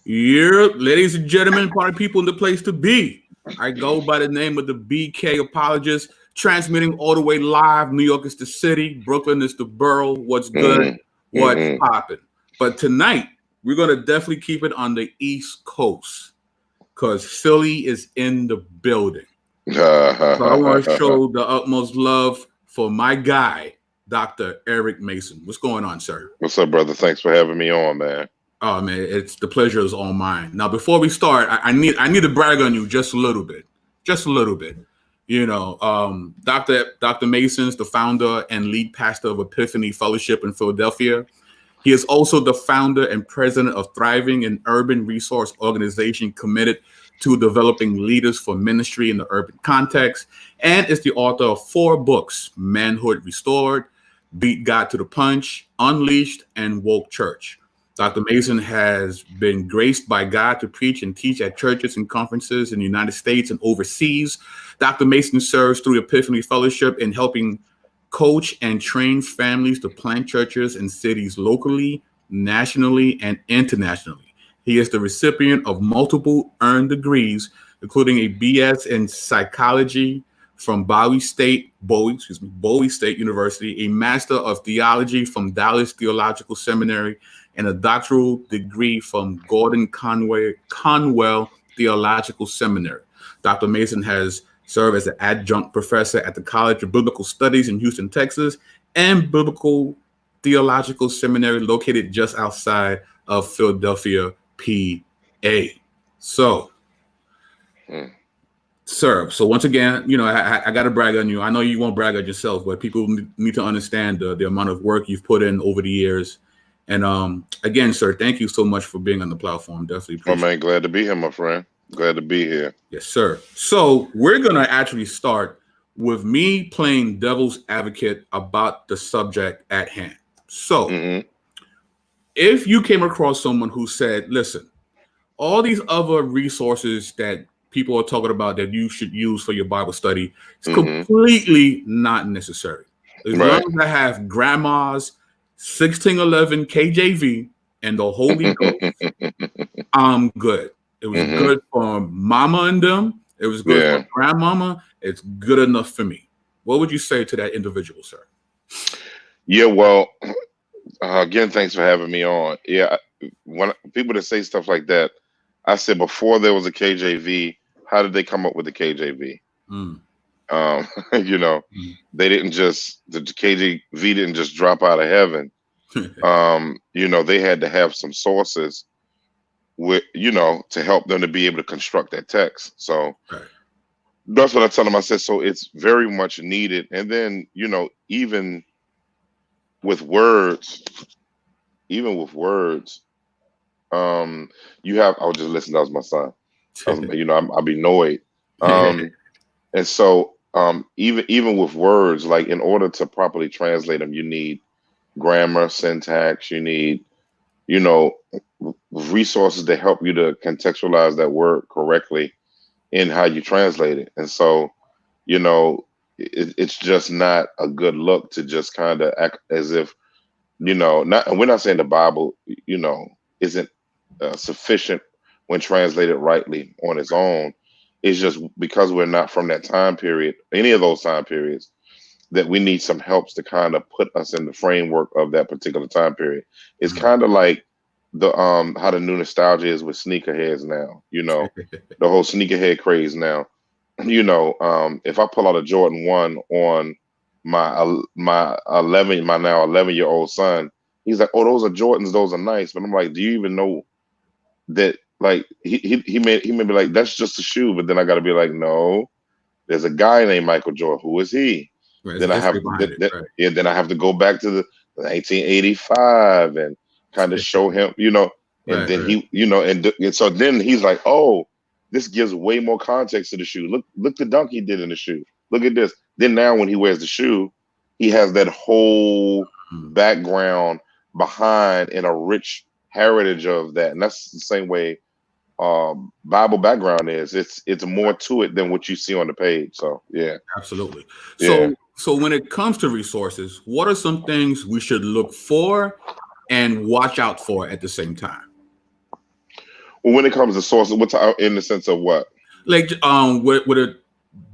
Yeah, ladies and gentlemen, party people in the place to be. I go by the name of the BK Apologist, transmitting all the way live. New York is the city, Brooklyn is the borough. What's good? Mm-hmm. What's Mm-hmm. popping? But tonight, we're going to definitely keep it on the East Coast because Philly is in the building. So I want to show the utmost love for my guy, Dr. Eric Mason. What's going on, sir? What's up, brother? Thanks for having me on, man. Oh man, it's the pleasure is all mine. Now, before we start, I need to brag on you just a little bit, just a little bit. Dr. Mason's the founder and lead pastor of Epiphany Fellowship in Philadelphia. He is also the founder and president of Thriving, an urban resource organization committed to developing leaders for ministry in the urban context, and is the author of 4 books: Manhood Restored, Beat God to the Punch, Unleashed, and Woke Church. Dr. Mason has been graced by God to preach and teach at churches and conferences in the United States and overseas. Dr. Mason serves through Epiphany Fellowship in helping coach and train families to plant churches in cities locally, nationally, and internationally. He is the recipient of multiple earned degrees, including a BS in psychology from Bowie State University, a Master of Theology from Dallas Theological Seminary, and a doctoral degree from Gordon Conwell Theological Seminary. Dr. Mason has served as an adjunct professor at the College of Biblical Studies in Houston, Texas, and Biblical Theological Seminary located just outside of Philadelphia, PA. So, Hmm. sir, so once again, I got to brag on you. I know you won't brag on yourself, but people need to understand the amount of work you've put in over the years. And again, sir, thank you so much for being on the platform. Definitely Oh, appreciate it. man, glad to be here, my friend. Glad to be here. Yes, sir. So we're going to actually start with me playing devil's advocate about the subject at hand. So Mm-hmm. if you came across someone who said, listen, all these other resources that people are talking about that you should use for your Bible study, it's Mm-hmm. completely not necessary. As long Right. as I have grandma's 1611 KJV and the Holy Ghost, I'm good. It was Mm-hmm. good for mama and them. It was good for Yeah. grandmama. It's good enough for me. What would you say to that individual, sir? Yeah. Well, again, thanks for having me on. Yeah. When people that say stuff like that, I said before there was a KJV, how did they come up with the KJV? Mm, Um, you know, mm. the KJV didn't just drop out of heaven. They had to have some sources to help them to be able to construct that text. So Right. that's what I tell them. I said, so it's very much needed. And then, even with words, even with words, you have, I was just listening, that was my son. I'll be annoyed. And so, even with words, like in order to properly translate them, you need grammar, syntax, you need, you know, resources to help you to contextualize that word correctly in how you translate it. And so, it's just not a good look to just kind of act as if, not, and we're not saying the Bible, isn't sufficient when translated rightly on its own. It's just because we're not from that time period, any of those time periods, that we need some helps to kind of put us in the framework of that particular time period. It's Mm. kind of like the how the new nostalgia is with sneakerheads now. The whole sneakerhead craze now. If I pull out a Jordan 1 on my now 11-year-old son, he's like, "Oh, those are Jordans. Those are nice." But I'm like, "Do you even know that?" Like he may be like, "That's just a shoe," but then I got to be like, "No, there's a guy named Michael Jordan. Who is he?" Right. There's Then a I have history behind it. that, Right. yeah. Then I have to go back to the 1985 and kind of show him, and Right. then Right. and so then he's like, "Oh, this gives way more context to the shoe. Look the dunk he did in the shoe. Look at this." Then now when he wears the shoe, he has that whole Mm. background behind and a rich heritage of that. And that's the same way Bible background is. It's more to it than what you see on the page. So yeah. Absolutely. Yeah. So when it comes to resources, what are some things we should look for and watch out for at the same time? Well, when it comes to sources, what's in the sense of what? Like with a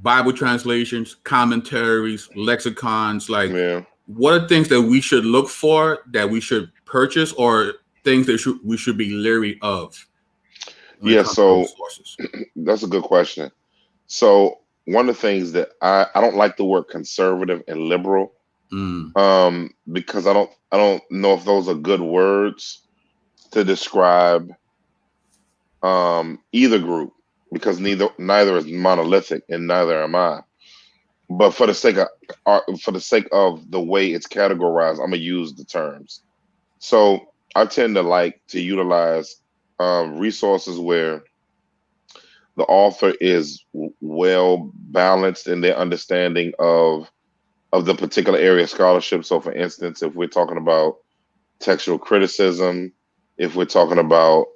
Bible translations, commentaries, lexicons, like Yeah. what are things that we should look for, that we should purchase, or things that we should be leery of when it Yeah. comes to So those sources? that's a good question. So one of the things that I don't like the word conservative and liberal, Mm, because I don't know if those are good words to describe either group, because neither is monolithic and neither am I. But for the sake of the way it's categorized, I'm gonna use the terms. So I tend to like to utilize resources where the author is well balanced in their understanding of the particular area of scholarship. So, for instance, if we're talking about textual criticism, if we're talking about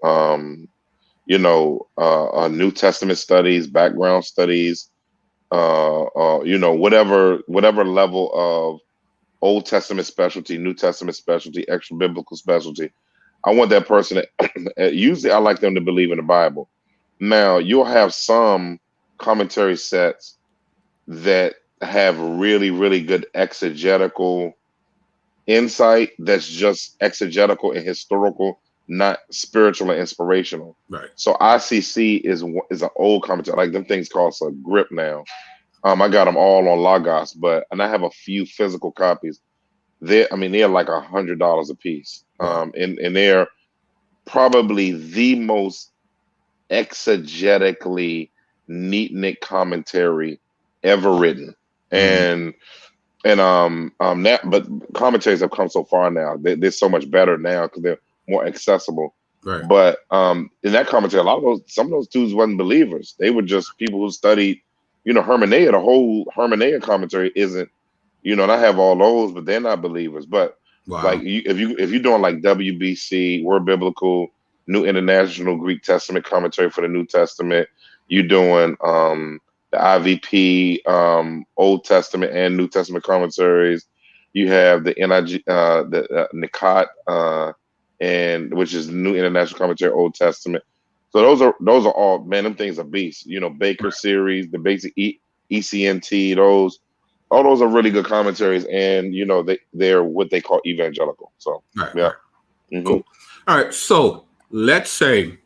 New Testament studies, background studies, whatever level of Old Testament specialty, New Testament specialty, extra biblical specialty, I want that person to, usually I like them to believe in the Bible. Now, you'll have some commentary sets that have really, really good exegetical insight, that's just exegetical and historical, not spiritual and inspirational. right. So ICC is an old commentary. Like them things cost a grip now. I got them all on Logos, and I have a few physical copies. They're like $100 a piece. Wow. And they're probably the most exegetically neat knit commentary ever written. Mm, And but commentaries have come so far now. They're so much better now because they're more accessible. right. But in that commentary, some of those dudes wasn't believers. They were just people who studied, hermeneia. The whole hermeneia commentary isn't, and I have all those, but they're not believers. But like Wow. if you're doing like WBC, Word Biblical, New International Greek Testament commentary for the New Testament, you're doing the IVP, Old Testament and New Testament commentaries. You have the NIG, the Nikat, and which is New International Commentary, Old Testament. So those are all, man. Them things are beasts. Baker Right. series, the basic ECNT. All those are really good commentaries, and they're what they call evangelical. So Right. yeah. Right. Hmm. Cool. All right. So let's say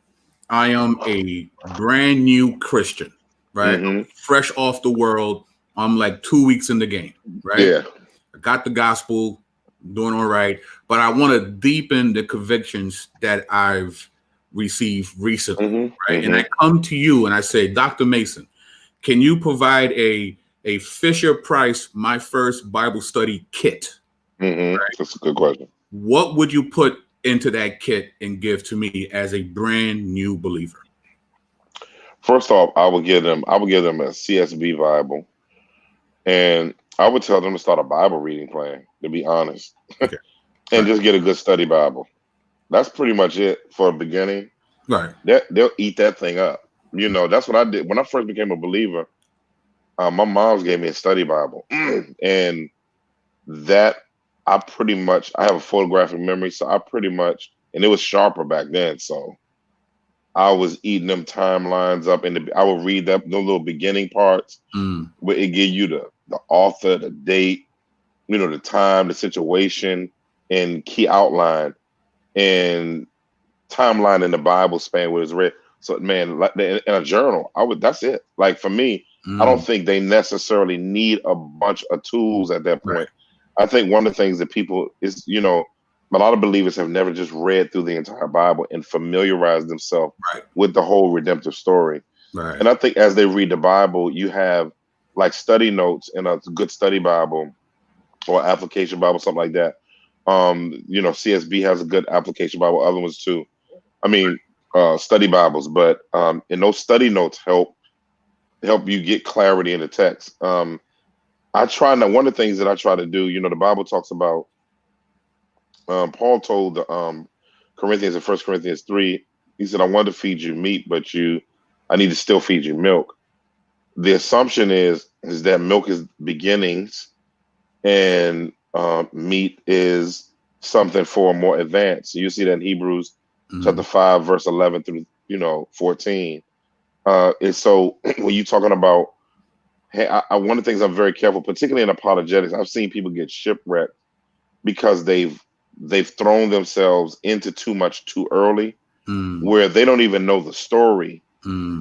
I am a brand new Christian, right? Hmm. Fresh off the world. I'm like 2 weeks in the game, right? Yeah. I got the gospel, doing all right, but I want to deepen the convictions that I've received recently, Hmm. right? And Hmm. I come to you and I say, Dr. Mason, can you provide a Fisher Price My First Bible Study kit? Hmm. That's a good question. What would you put into that kit and give to me as a brand new believer? First off, I would give them a CSB Bible, and I would tell them to start a Bible reading plan. To be honest, Okay. and Right. just get a good study Bible. That's pretty much it for a beginning. Right. They'll eat that thing up. That's what I did when I first became a believer. My mom's gave me a study Bible, and that I have a photographic memory, so I pretty much, and it was sharper back then, so I was eating them timelines up, and I would read the little beginning parts Mm, where it give you the author, the date, the time, the situation, and key outline and timeline in the Bible span where it's read. So man, like in a journal, that's it. Like for me, I don't mm, think they necessarily need a bunch of tools at that right. point. I think one of the things that people is, a lot of believers have never just read through the entire Bible and familiarized themselves Right. with the whole redemptive story. Right. And I think as they read the Bible, you have like study notes in a good study Bible or application Bible, something like that. CSB has a good application Bible, other ones too. I mean, study Bibles, but and those study notes help you get clarity in the text. I try now. One of the things that I try to do, the Bible talks about. Paul told the Corinthians in 1 Corinthians 3, he said, "I want to feed you meat, but I need to still feed you milk." The assumption is that milk is beginnings, and meat is something for more advanced. So you see that in Hebrews chapter Mm, 5, verse 11 14. And so when you're talking about, hey, one of the things I'm very careful, particularly in apologetics, I've seen people get shipwrecked because they've thrown themselves into too much too early, where they don't even know the story,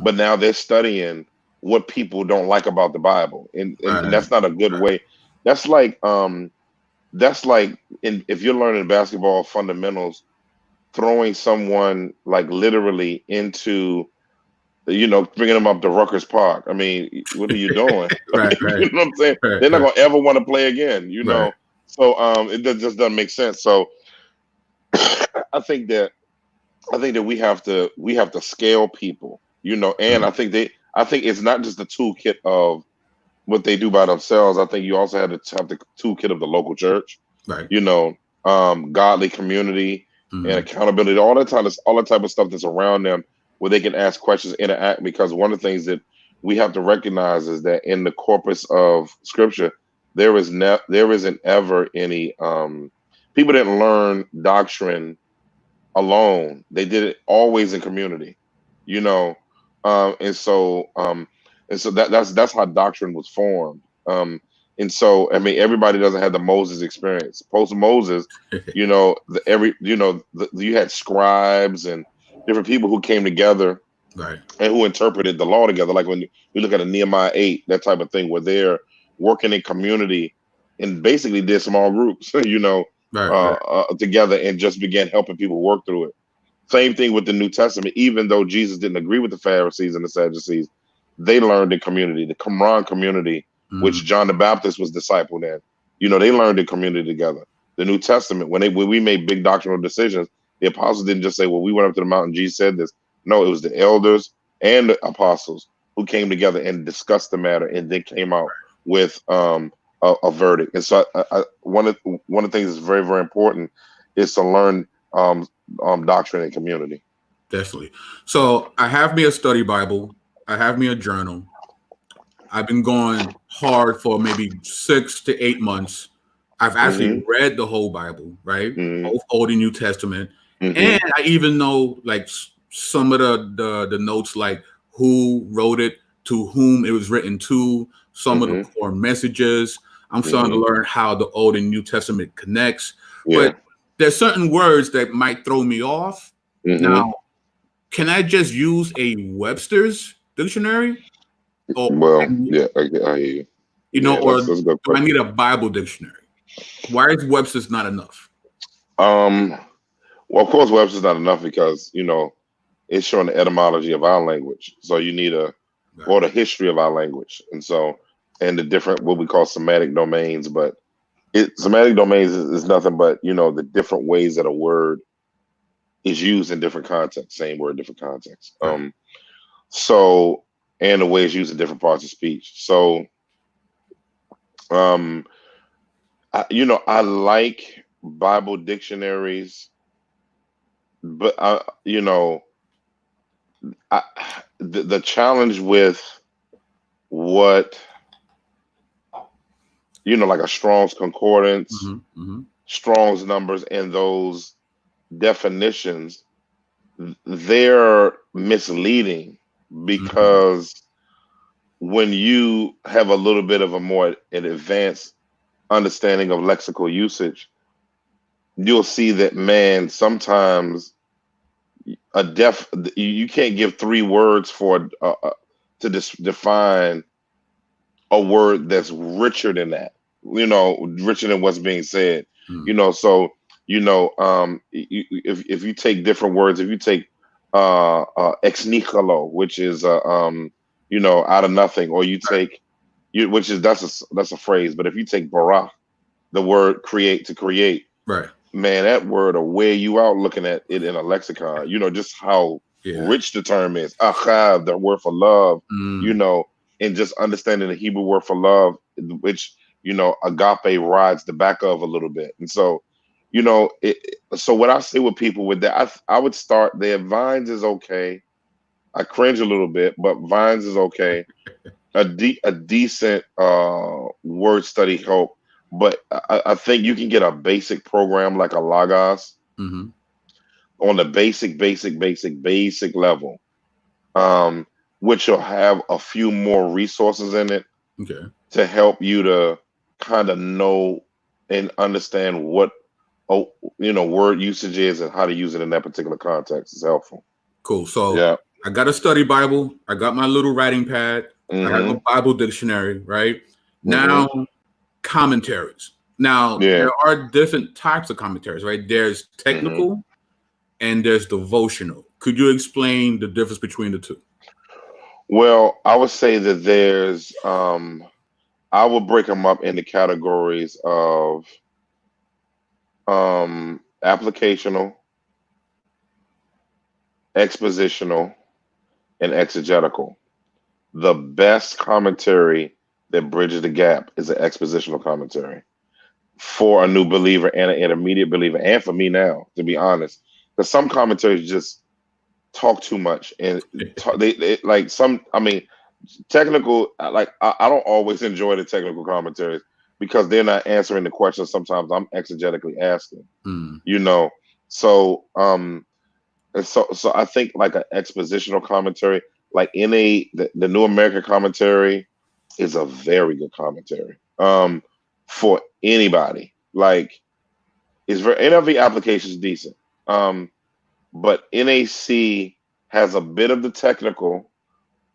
but now they're studying what people don't like about the Bible, and Right. that's not a good way. That's like if you're learning basketball fundamentals, throwing someone like literally into, bringing them up to Rutgers Park. I mean, what are you doing? I Right. mean, Right. you know what I'm saying? Right. They're not Right. gonna ever want to play again. Right. So just doesn't make sense. So I think that we have to scale people. And Mm. I think it's not just the toolkit of what they do by themselves. I think you also have the toolkit of the local church, Right. godly community and Mm. accountability, all that type of stuff that's around them, where they can ask questions, interact. Because one of the things that we have to recognize is that in the corpus of Scripture, there isn't ever any people didn't learn doctrine alone. They did it always in community, you know. And so that's how doctrine was formed. And so I mean, everybody doesn't have the Moses experience. Post Moses, you had scribes and different people who came together Right. and who interpreted the law together. Like when we look at a Nehemiah 8, that type of thing, where they're working in community and basically did small groups, Right. Right. together, and just began helping people work through it. Same thing with the New Testament. Even though Jesus didn't agree with the Pharisees and the Sadducees, they learned in community. The Qumran community, Mm. which John the Baptist was discipled in, they learned in community together. The New Testament, when we made big doctrinal decisions, the apostles didn't just say, "Well, we went up to the mountain, Jesus said this." No, it was the elders and the apostles who came together and discussed the matter, and then came out with a verdict. And so, one of the things that's very, very important is to learn um, doctrine and community. Definitely. So I have me a study Bible. I have me a journal. I've been going hard for maybe 6 to 8 months. I've actually Hmm. read the whole Bible, right? Hmm. Both Old and New Testament. Hmm. And I even know like some of the notes, like who wrote it, to whom it was written to, some of the Hmm. core messages. I'm starting to Hmm. learn how the Old and New Testament connects. Yeah. But there's certain words that might throw me off. Hmm. Now, can I just use a Webster's dictionary? Or Well, yeah, I hear you. Yeah, or that's a good do I need question. a Bible dictionary? Why is Webster's not enough? Um, well, of course, Webster's not enough because it's showing the etymology of our language. So you need Right. or the history of our language, and the different what we call semantic domains. But semantic domains is nothing but the different ways that a word is used in different contexts. Same word, different contexts. Right. So and the way it's used in different parts of speech. So um, I like Bible dictionaries, but I, the challenge with what like a Strong's concordance, Hmm. Hmm. Strong's numbers, and those definitions, they're misleading Hmm. because when you have a little bit of a more an advanced understanding of lexical usage, you'll see that, man, sometimes a def you can't give three words for to define a word that's richer than that, richer than what's being said, Hmm. so if you take different words, if you take ex nihilo, which is out of nothing, or you take which is that's a phrase, but if you take bara, the word create, to create, Right. man, that word will wear you out looking at it in a lexicon. Just how Yeah. rich the term is. Achav, the word for love, you Mm. know, and just understanding the Hebrew word for love, which, agape rides the back of a little bit. And so, so what I say with people with that, I would start there. Vines is okay. I cringe a little bit, but Vines is okay. A decent word study help, but I think you can get a basic program like a Logos, Hmm. on the basic level, um, which will have a few more resources in it Okay. to help you to kind of know and understand what word usage is and how to use it in that particular context is helpful. Cool. So Yeah. I got a study Bible. I got my little writing pad. I have a Mm-hmm. Bible dictionary, right? Mm-hmm. Now, commentaries. Now, Yeah. there are different types of commentaries, right? There's Mm-hmm. technical and there's devotional. Could you explain the difference between the two? Well, I would say that there's I would break them up into categories of applicational, expositional, and exegetical. The best commentary that bridges the gap is an expositional commentary for a new believer and an intermediate believer, and for me now, to be honest. Because some commentaries just talk too much and they like some. I mean, technical. Like I don't always enjoy the technical commentaries because they're not answering the questions. Sometimes I'm exegetically asking. Mm, You know, so and so I think like an expositional commentary, like the New American Commentary, is a very good commentary. For anybody, like it's very NIV application is decent. But NAC has a bit of the technical,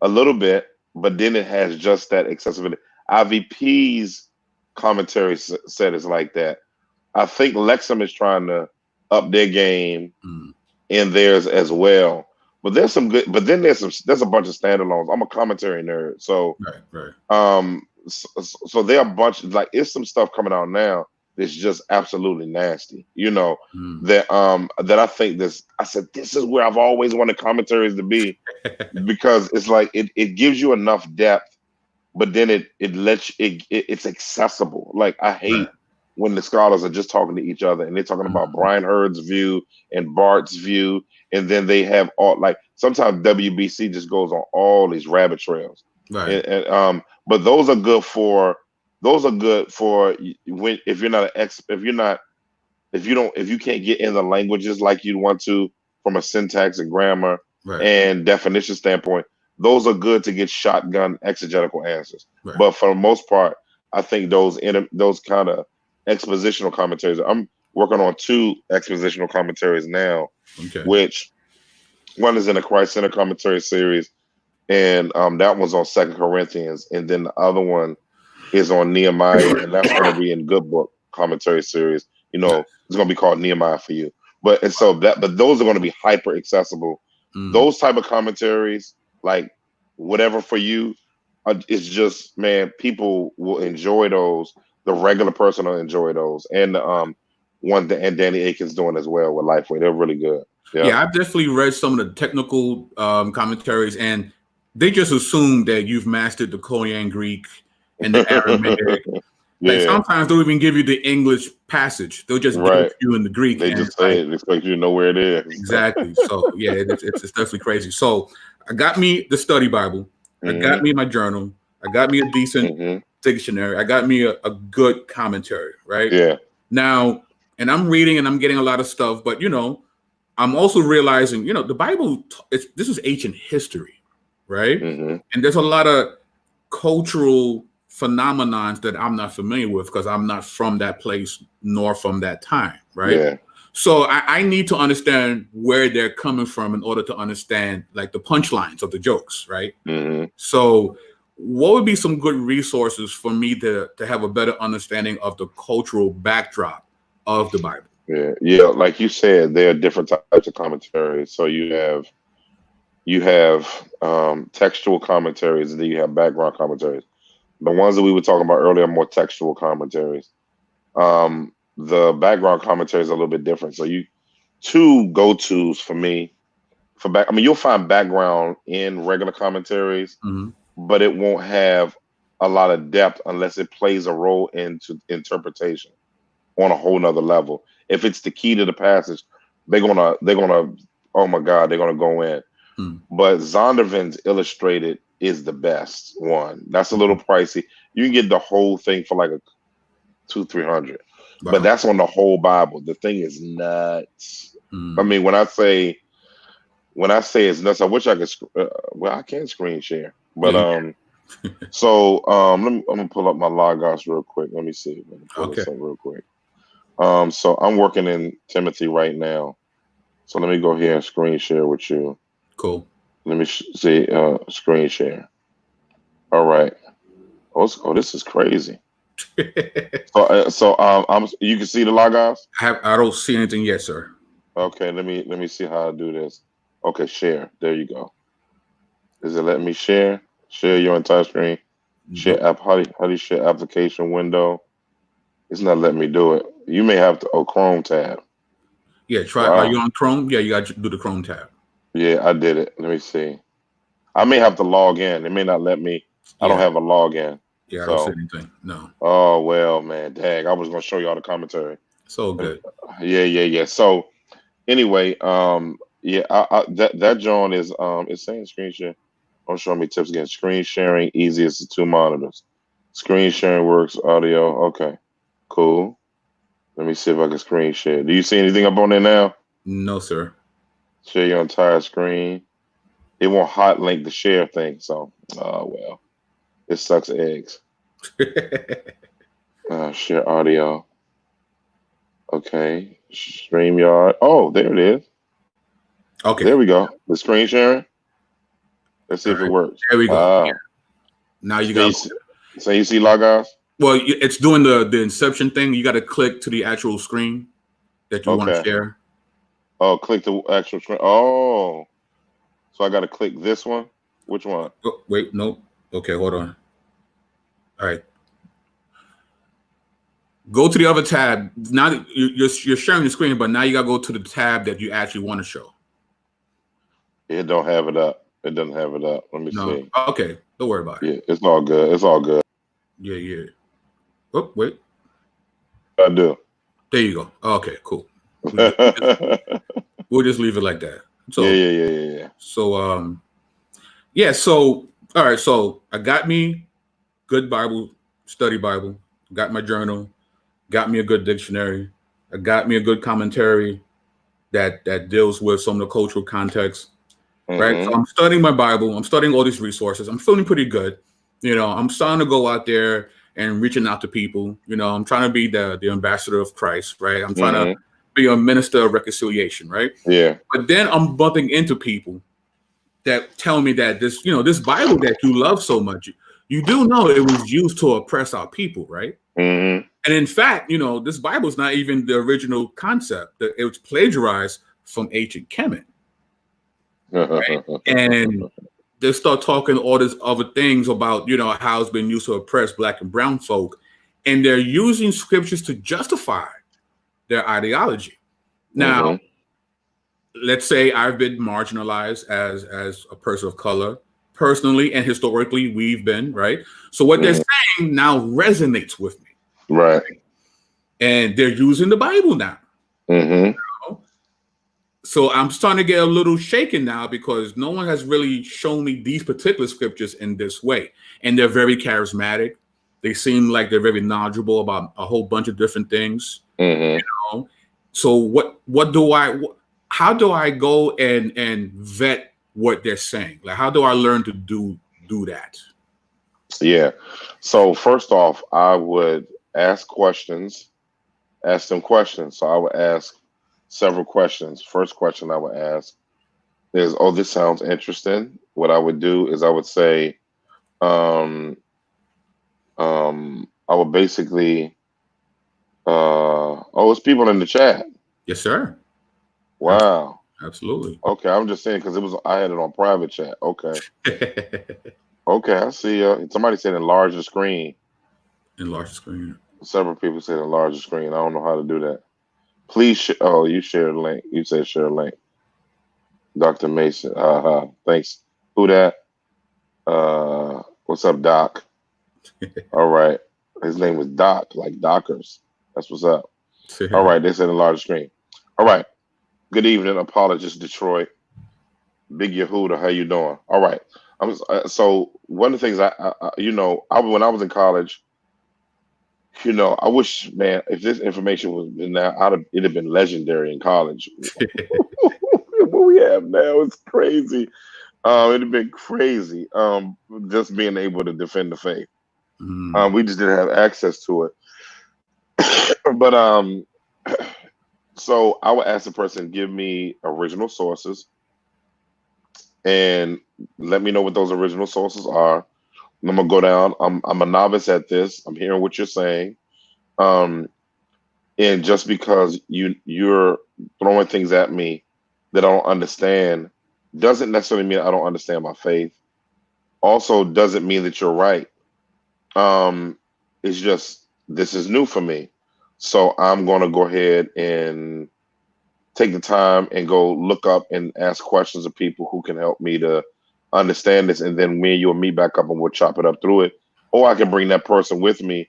a little bit, but then it has just that accessibility. IVP's commentary set is like that. I think Lexham is trying to up their game mm, in theirs as well. But there's some good. But then there's a bunch of standalones. I'm a commentary nerd, so right, right. so there are a bunch like it's some stuff coming out now that's just absolutely nasty. Mm. That I think I said this is where I've always wanted commentaries to be because it's like it gives you enough depth, but then it lets it's accessible. Like I Right. hate when the scholars are just talking to each other and they're talking about Mm, Brian Hurd's view and Bart's view, and then they have all like sometimes WBC just goes on all these rabbit trails, right. but those are good for when if you're not an ex if you can't get in the languages like you'd want to from a syntax and grammar Right. and definition standpoint, those are good to get shotgun exegetical answers. Right. But for the most part, I think those kind of expositional commentaries. I'm working on two expositional commentaries now, Okay. which one is in the Christ Center commentary series, and that one's on Second Corinthians, and then the other one is on Nehemiah, and that's going to be in Good Book commentary series. Nice. It's going to be called Nehemiah for you. But those are going to be hyper accessible. Mm, Those type of commentaries, like whatever for you, it's just man, people will enjoy those. The regular person will enjoy those, and the one that and Danny Aiken's doing as well with Lifeway. They're really good. Yeah. yeah, I've definitely read some of the technical commentaries, and they just assume that you've mastered the Korean Greek and the Aramaic. Like Yeah. sometimes they'll even give you the English passage. They'll just give it Right. to you in the Greek, They and just it's like say it, expect you to know where it is. exactly. So yeah, it's definitely crazy. So I got me the study Bible. I got Hmm. me my journal. I got me a decent Hmm. dictionary. I got me a good commentary. Right Yeah. now, and I'm reading and I'm getting a lot of stuff, but I'm also realizing, the Bible, this is ancient history, right? Hmm. And there's a lot of cultural phenomenons that I'm not familiar with because I'm not from that place nor from that time, right? Yeah. So I need to understand where they're coming from in order to understand like the punchlines of the jokes, right? Hmm. So what would be some good resources for me to have a better understanding of the cultural backdrop of the Bible? Yeah. Yeah. Like you said, there are different types of commentaries. So you have textual commentaries, and then you have background commentaries. The ones that we were talking about earlier are more textual commentaries. The background commentary is a little bit different. So you two go tos for me for back. I mean, you'll find background in regular commentaries, Mhm. but it won't have a lot of depth unless it plays a role into interpretation on a whole nother level. If it's the key to the passage, they're gonna oh my god, they're gonna go in. Mm. But Zondervan's Illustrated is the best one. That's a little Mhm. pricey. You can get the whole thing for like a 200-300, but Wow. that's on the whole Bible. The thing is nuts. I Mm. mean, when I say it's nuts, I wish I could. Well, I can screen share, but Yeah. So I'm gonna pull up my logos real quick. Let me see. Let me pull Okay. this up real quick. So I'm working in Timothy right now. So let me go here and screen share with you. Cool. Let me see screen share. All right. Oh, this is crazy. I'm you can see the logos. I don't see anything yet, sir. Okay, let me see how I do this. Okay, share. There you go. Is it letting me share? Share your entire screen. Share Nope. app. How do you share application window? It's not letting me do it. You may have to. Oh, Chrome tab. Yeah. Try. Are you Wow. on Chrome? Yeah. You got to do the Chrome tab. Yeah, I did it. Let me see. I may have to log in. It may not let me. I don't Yeah. have a login. Yeah. I don't see So, anything. No. oh well, man. Dang, I was gonna show y'all the commentary. So Um, good. yeah. So anyway, yeah, that John is it's saying screen share. I'm showing me tips again. Screen sharing easiest to two monitors. Screen sharing works audio. Okay, cool. Let me see if I can screen share. Do you see anything up on there now? No, sir. Share your entire screen. It won't hot link the share thing. So, oh well, it sucks eggs. Share audio. Okay, StreamYard. Oh, there it is. Okay. There we go. The screen sharing. Let's see All if it right. works. There we go. Ah, Now you so got. you see logos? Well, it's doing the inception thing. You got to click to the actual screen that you want to Okay. share. Oh, click the actual screen. Oh, so I got to click this one. Which one? Oh, wait. Nope. Okay. Hold on. All right. Go to the other tab. Now that you're sharing the screen, but now you got to go to the tab that you actually want to show. It don't have it up. It doesn't have it up. Let me No. see. Okay. Don't worry about it. Yeah, it's all good. It's all good. Yeah. Yeah. Oh, wait. I do. There you go. Okay. Cool. We, we just, yeah, we'll just leave it like that. yeah, So, yeah, yeah, yeah. yeah. So, all right. So I got me good Bible study Bible. Got my journal. Got me a good dictionary. I got me a good commentary that deals with some of the cultural context. Right. So Mm-hmm. I'm studying my Bible. I'm studying all these resources. I'm feeling pretty good. I'm starting to go out there and reaching out to people. I'm trying to be the ambassador of Christ. Right. I'm trying to Mm-hmm. be a minister of reconciliation. Right. Yeah. But then I'm bumping into people that tell me that this Bible that you love so much, you do know it was used to oppress our people, right? Mm-hmm. And in fact, this Bible is not even the original concept. That it was plagiarized from ancient Kemet, and they start talking all these other things about how it's been used to oppress black and brown folk, and they're using scriptures to justify their ideology. Now, mm-hmm. let's say I've been marginalized as a person of color personally and historically we've been, right? So what they're Mm-hmm. saying now resonates with me, Right. and they're using the Bible now. Mm-hmm. So I'm starting to get a little shaken now because no one has really shown me these particular scriptures in this way, and they're very charismatic. They seem like they're very knowledgeable about a whole bunch of different things. Mm-hmm. know? So how do I go and vet what they're saying? Like, how do I learn to do that? Yeah. So first off, I would ask questions, ask them questions. So I would ask several questions. First question I would ask is, "Oh, this sounds interesting." What I would do is I would say, I would basically, "Oh, it's people in the chat." Yes, sir. Abs- Wow. Absolutely. Okay, I'm just saying because I had it on private chat. Okay. Okay, I see. Somebody said enlarge the screen. Enlarge the screen. Several people said enlarge the screen. I don't know how to do that. Please. Oh, you shared a link. You said share a link. Dr. Mason. Thanks. Who that? What's up, Doc? All right. His name was Doc, like Dockers. That's what's up. All right. They said enlarge the screen. All right. Good evening, apologist Detroit. Big Yehuda, how you doing? All right. So one of the things when I was in college, I wish, man, if this information was now, it'd have been legendary in college. What we have now is crazy. It'd have been crazy. Just being able to defend the faith. Mm. We just didn't have access to it. But so I would ask the person, give me original sources and let me know what those original sources are. I'm gonna go down. I'm a novice at this. I'm hearing what you're saying. Um, and just because you're throwing things at me that I don't understand doesn't necessarily mean I don't understand my faith. Also doesn't mean that you're right. Um, it's just this is new for me. So I'm gonna go ahead and take the time and go look up and ask questions of people who can help me to understand this, and then me and you will meet back up and we'll chop it up through it. Or I can bring that person with me.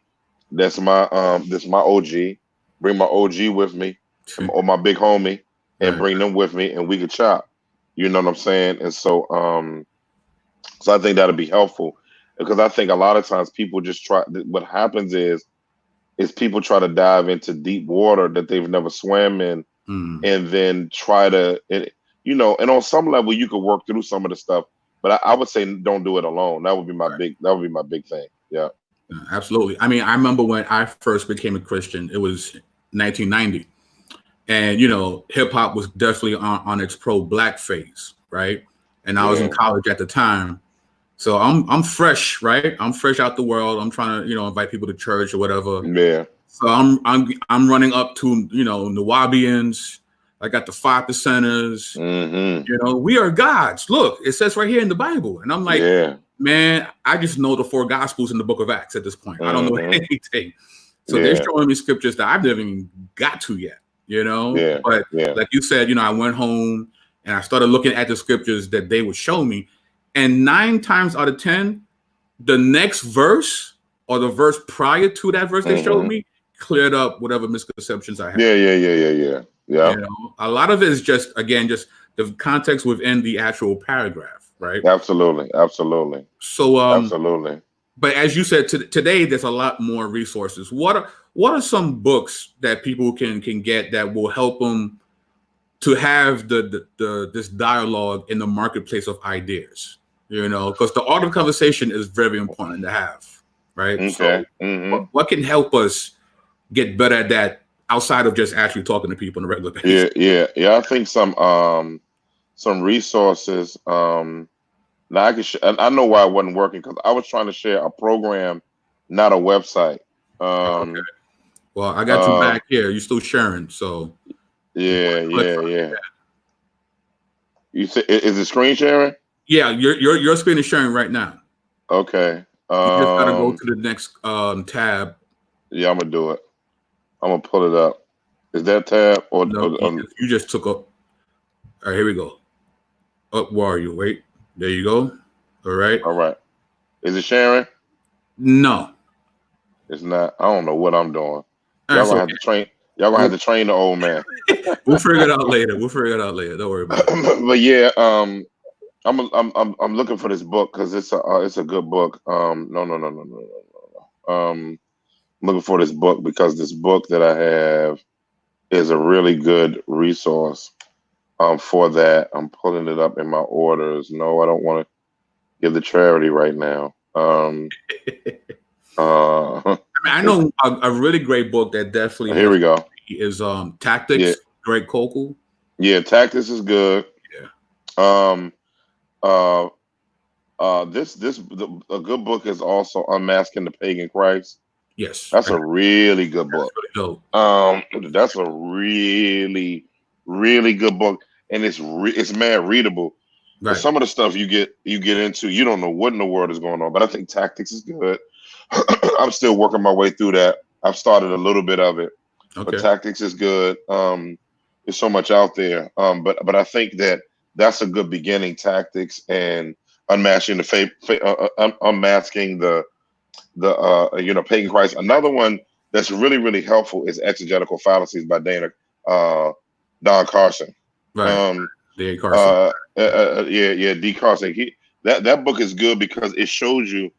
That's my OG. Bring my OG with me, or my big homie, and Right. bring them with me, and we can chop. You know what I'm saying? And so I think that'll be helpful because I think a lot of times people just try. What happens is people try to dive into deep water that they've never swam in, Mm. and then try to, and on some level you could work through some of the stuff, but I would say don't do it alone. That would be my Right. big thing. Yeah. Absolutely. I mean, I remember when I first became a Christian, it was 1990. And, hip hop was definitely on its pro black phase, right? And I was in Yeah. college at the time. So I'm fresh, right? I'm fresh out the world. I'm trying to, invite people to church or whatever. Yeah. So I'm running up to, Nuwabians. I got the 5%ers. Mm-hmm. We are gods. Look, it says right here in the Bible. And I'm like, Yeah. man, I just know the 4 gospels in the book of Acts at this point. I don't know Mm-hmm. anything. So they're Yeah. showing me scriptures that I've never even got to yet, Yeah. But Yeah. like you said, I went home and I started looking at the scriptures that they would show me. And 9 times out of 10, the next verse or the verse prior to that verse they showed Mm-hmm. me cleared up whatever misconceptions I had. Yeah. Yeah. Yeah. Yeah. Yeah. Yeah. A lot of it is just the context within the actual paragraph, right? Absolutely. Absolutely. So Absolutely. but as you said today, there's a lot more resources. What are some books that people can get that will help them to have the this dialogue in the marketplace of ideas? Because the art of conversation is very important to have, right? Okay. So Mm-hmm. what can help us get better at that outside of just actually talking to people on a regular basis? Yeah. Yeah. Yeah. I think some resources. Now I know why it wasn't working because I was trying to share a program, not a website. Okay. Well, I got you Um, back here. You're still sharing, so just yeah, click yeah, on it. yeah. You say is it screen sharing? Yeah, your screen is sharing right now. Okay. You just got to go to the next tab. Yeah, I'm gonna do it. I'm gonna pull it up. Is that tab No, you just took up. All right, here we go. Up, where are you? Wait, there you go. All right. all right? Is it sharing? No. It's not. I don't know what I'm doing. All right, Y'all gonna so have to train. Y'all gonna have to train the old man. we'll figure it out later. Don't worry about it. But yeah, I'm looking for this book because it's a good book. No, no, no, no, no, no, no. I'm looking for this book because this book that I have is a really good resource. For that, I'm pulling it up in my orders. No, I don't want to give the charity right now. I know a really great book that definitely Here has we go. is Yeah, Tactics. Greg Kokel. yeah. Tactics is good. Yeah. Um, uh, a good book is also Unmasking the Pagan Christ. Yes. That's a really good That's book. really dope. That's a really, really good book, and it's mad readable. Because Right. some of the stuff you get into, you don't know what in the world is going on. But I think Tactics is good. I'm still working my way through that. I've started a little bit of it, but Okay. Tactics is good. There's so much out there. But I think that's a good beginning. Tactics and unmasking unmasking the pagan Christ. Another one that's really really helpful is Exegetical Fallacies by Don Carson. Right. Um, Dave Carson. yeah, D. Carson. That book is good because it shows you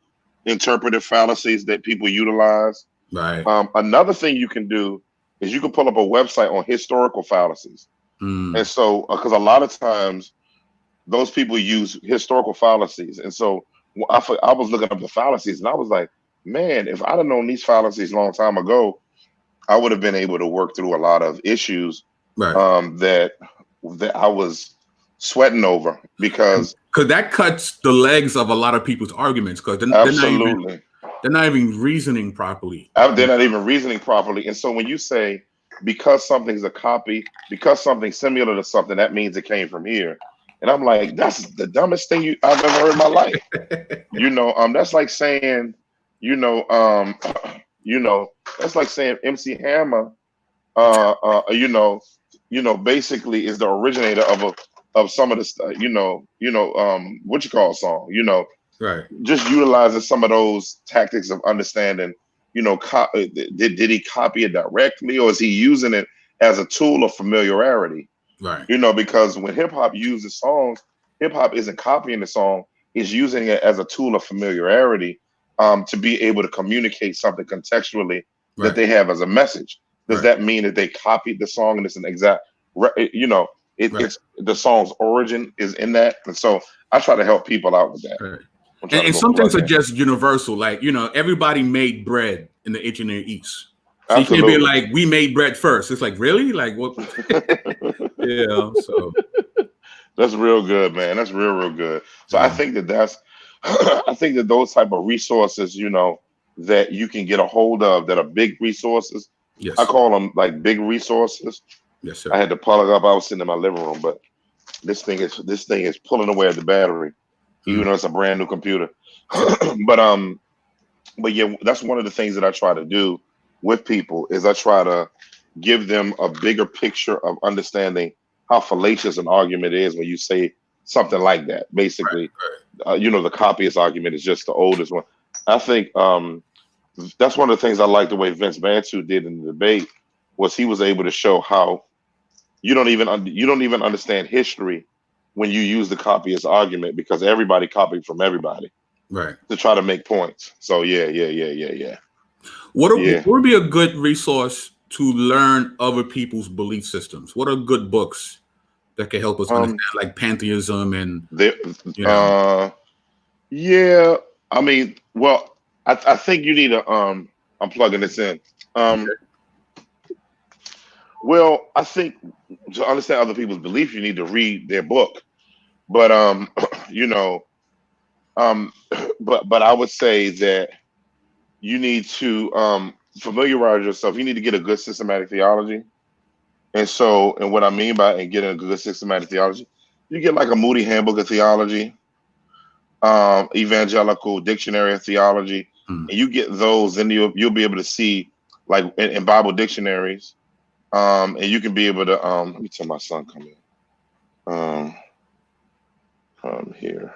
interpretive fallacies that people utilize, Right. Another thing you can do is you can pull up a website on historical fallacies. And Mm. so, because a lot of times those people use historical fallacies. And so I was looking up the fallacies and I was like, man, if I'd have known these fallacies a long time ago, I would have been able to work through a lot of issues Right. that I was sweating over because Because that cuts the legs of a lot of people's arguments because absolutely they're not even reasoning properly. they're not even reasoning properly. And so when you say because something's a copy, because something's similar to something, that means it came from here. And I'm like, that's the dumbest thing I've ever heard in my life. That's like saying, you know, um, that's like saying MC Hammer, uh, uh, you know, basically is the originator of some of the stuff, what you call a song, Right. just utilizing some of those tactics of understanding, did he copy it directly or is he using it as a tool of familiarity? Right. Because when hip hop uses songs, hip hop isn't copying the song, it's using it as a tool of familiarity, to be able to communicate something contextually that Right. they have as a message. Does Right. that mean that they copied the song and it's an exact, Right. it's the song's origin is in that? And so I try to help people out with that. Right. I'm trying to And go some plug things are in. just universal. Like, everybody made bread in the H and East. So you can't be Absolutely. like, we made bread first. It's like, really? Like what? Yeah. So That's real good, man. That's real good. So I yeah. think that's I think that those type of resources, that you can get a hold of that are big resources. I Yes. call them like big resources. Yes, I sir. had to plug up. I was sitting in my living room, but this thing is pulling away at the battery, even Mm. though it's a brand new computer. but but yeah, that's one of the things that I try to do with people is I try to give them a bigger picture of understanding how fallacious an argument is when you say something like that. Basically, the copyist argument is just the oldest one. I think that's one of the things I like the way Vince Bantu did in the debate was he was able to show how you don't even understand history when you use the copyist argument because everybody copied from everybody Right. to try to make points. So yeah. What would be a good resource to learn other people's belief systems? What are good books that can help us understand, Um, like pantheism and there, you know? uh, yeah. I mean, well, I think you need a I'm plugging this in. Um, Okay. well, I think to understand other people's beliefs, you need to read their book. But you know, um, but I would say that you need to familiarize yourself. You need to get a good systematic theology. And what I mean by and getting a good systematic theology, you get like a Moody Handbook of Theology, Evangelical Dictionary of Theology, Mm. and you get those, and you'll be able to see like in Bible dictionaries, and you can be able to let me tell my son come in, come here,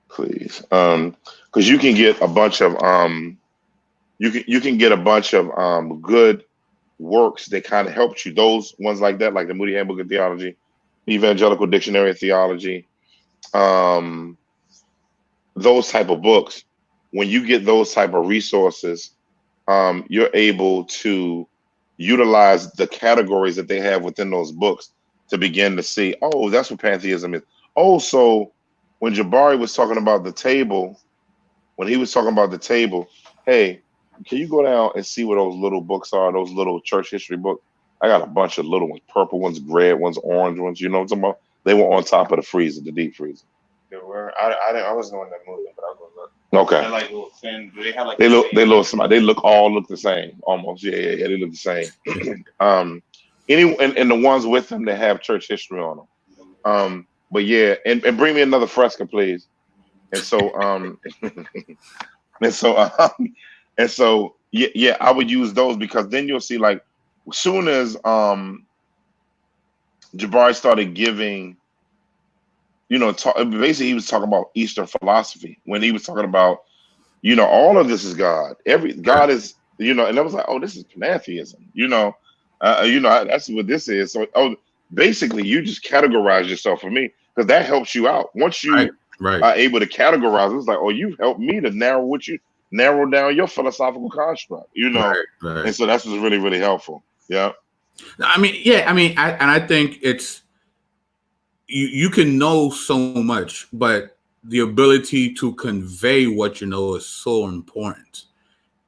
please, because you can get a bunch of you can get a bunch of good works that kind of helped you. Those ones like that, like the Moody Handbook of Theology, Evangelical Dictionary of Theology, um, those type of books. When you get those type of resources, you're able to utilize the categories that they have within those books to begin to see, oh, that's what pantheism is. Oh, so when Jabari was talking about the table, when he was talking about the table, hey, can you go down and see what those little books are, those little church history books? I got a bunch of little ones, purple ones, red ones, orange ones. You know what I'm talking about? They were on top of the freezer, the deep freezer. There were. I wasn't on that movie, but I'll go look. Okay. They're like little thin. Do they have like They the look, same? they look the same almost. Yeah. They look the same. um, and the ones with them that have church history on them. But yeah, and bring me another fresca, please. And so, and so, yeah, I would use those because then you'll see like, as soon as Jabari started giving, basically he was talking about Eastern philosophy when he was talking about, all of this is God. Every Right. God is, and I was like, oh, this is pantheism. That's what this is. So, basically, you just categorize yourself for me because that helps you out. Once Right. you Right. are able to categorize, it's like, oh, you've helped me to narrow what you. narrow down your philosophical construct, you know. Right. And so that's what's really, really helpful. Yeah. I mean, yeah, I mean, I think it's you can know so much, but the ability to convey what you know is so important.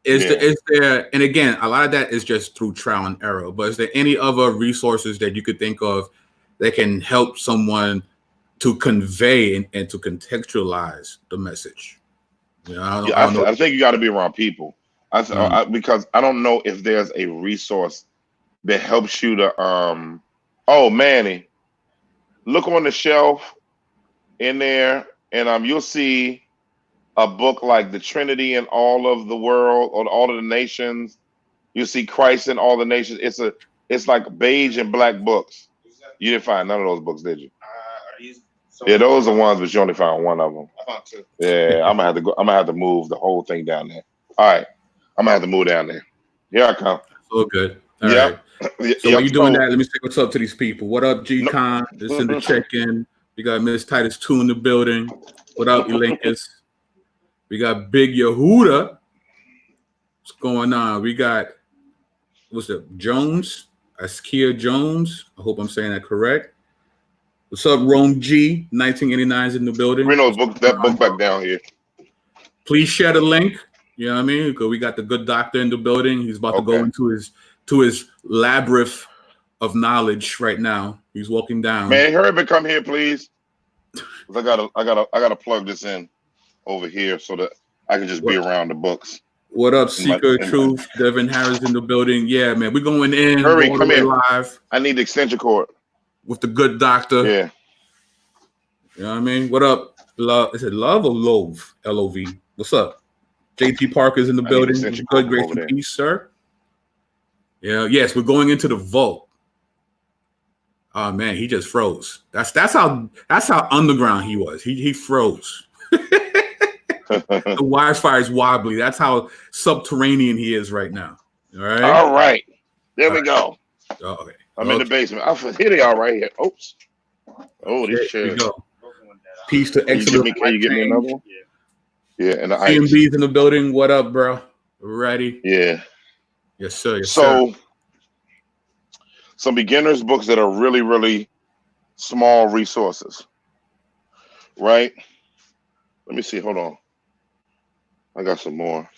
Is there, and again, a lot of that is just through trial and error, but is there any other resources that you could think of that can help someone to convey and to contextualize the message? You know, I don't know. I think you got to be around people. Mm. Because I don't know if there's a resource that helps you to oh, Manny, look on the shelf in there, and you'll see a book like the Trinity in all of the world, or all of the nations. You see Christ in all the nations. It's like beige and black books. You didn't find none of those books, did you? Yeah, those are ones, but you only found one of them. Yeah, I'm gonna have to go. I'm gonna have to move the whole thing down there. All right, I'm gonna have to move down there. Here I come. So good. All Yep. right. So while you doing that, let me say what's up to these people. What up, G No. Con? It's in the check-in. We got Miss Titus 2 in the building. What up, Elenkus? We got Big Yehuda. What's going on? We got what's it? Jones, Askia Jones. I hope I'm saying that correct. What's up, Rome G? 1989 is in the building. Bring that book back down here. Please share the link. You know what I mean? Because we got the good doctor in the building. He's about to go into his labyrinth of knowledge right now. He's walking down. Man, hurry up and come here, please. I gotta plug this in over here so that I can just be around the books. What up, Seeker of Truth? Devin Harris in the building. Yeah, man, we're going in. Hurry, come here. Live. I need the extension cord. With the good doctor. Yeah. You know what I mean? What up? Love? Is it love or love? L-O-V. What's up? JT Parker's in the building. Good, grace and peace, sir. Yeah, yes, we're going into the vault. Oh man, he just froze. That's how underground he was. He froze. The Wi-Fi is wobbly. That's how subterranean he is right now. All right. All right. There we go. Oh, okay. I'm in the basement. Here they are right here. Oops. Oh, these chairs. Here we go. Peace to excellent. Can you give me another one? Yeah, and the CMB's in the building. What up, bro? Ready? Yeah. Yes, sir. Yes, so, sir. Some beginners books that are really, really small resources, right? Let me see. Hold on. I got some more.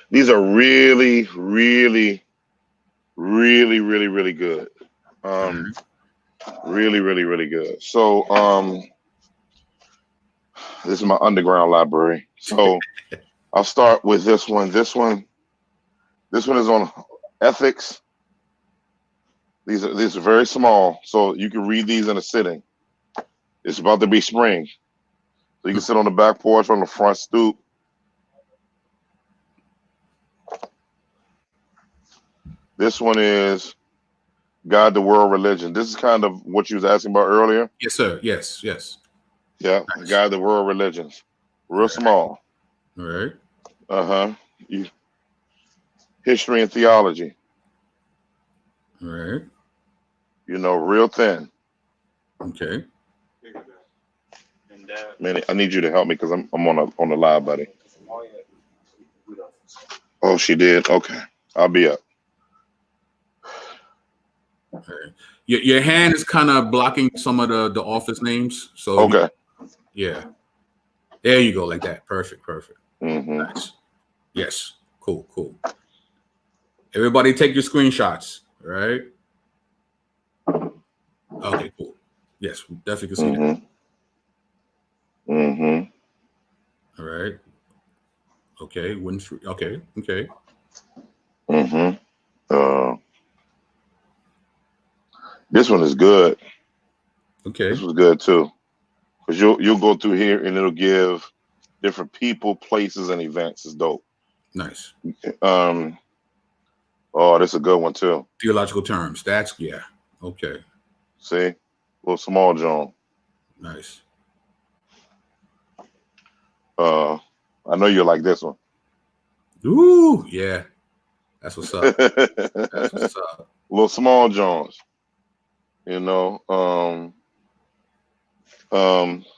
These are really, really, really, really, really good. Really, really, really good. So, this is my underground library. So, I'll start with this one. This one is on ethics. These are very small, so you can read these in a sitting. It's about to be spring, so you can sit on the back porch, on the front stoop. This one is God, the World, Religion. This is kind of what you was asking about earlier. Yes, sir. Yes. Yeah, nice. God, the World, Religions. Real small. All right. History and theology. All right. Real thin. Okay. Man, I need you to help me because I'm on the live, buddy. Oh, she did. Okay, I'll be up. Okay. Your hand is kind of blocking some of the office names. So okay. Yeah. There you go, like that. Perfect. Mm-hmm. Nice. Yes. Cool. Everybody take your screenshots, right? Okay, cool. Yes, we definitely can see that. Mm-hmm. All right. Okay. Okay. Mm-hmm. This one is good. Okay. This was good too. Because you'll go through here and it'll give different people, places, and events. It's dope. Nice. Oh, that's a good one too. Theological terms. Yeah. Okay. See? Little small John. Nice. I know you like this one. Ooh, yeah. That's what's up. Little small Johns.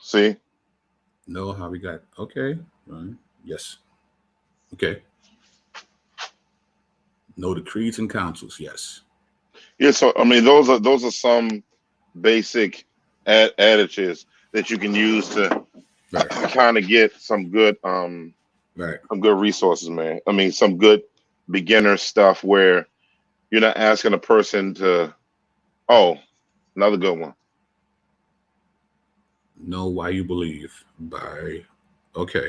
See? Know how we got. Okay. Right. Yes. Okay. Know the creeds and councils. Yes. Yeah, so I mean, those are some basic adages that you can use to Right. kind of get Right. some good resources, man. I mean, some good beginner stuff where you're not asking a person to. Oh, another good one. Know why you believe by. Okay.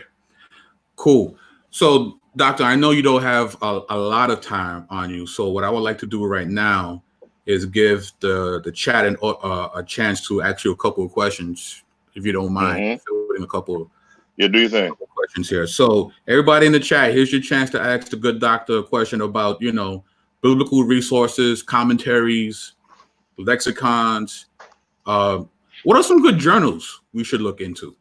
Cool. So, Doctor, I know you don't have a lot of time on you. So, what I would like to do right now is give the chat a chance to ask you a couple of questions, if you don't mind, Mm-hmm. fielding a couple Yeah, do you think? of questions here. So, everybody in the chat, here's your chance to ask the good doctor a question about, biblical resources, commentaries, lexicons. Uh, what are some good journals we should look into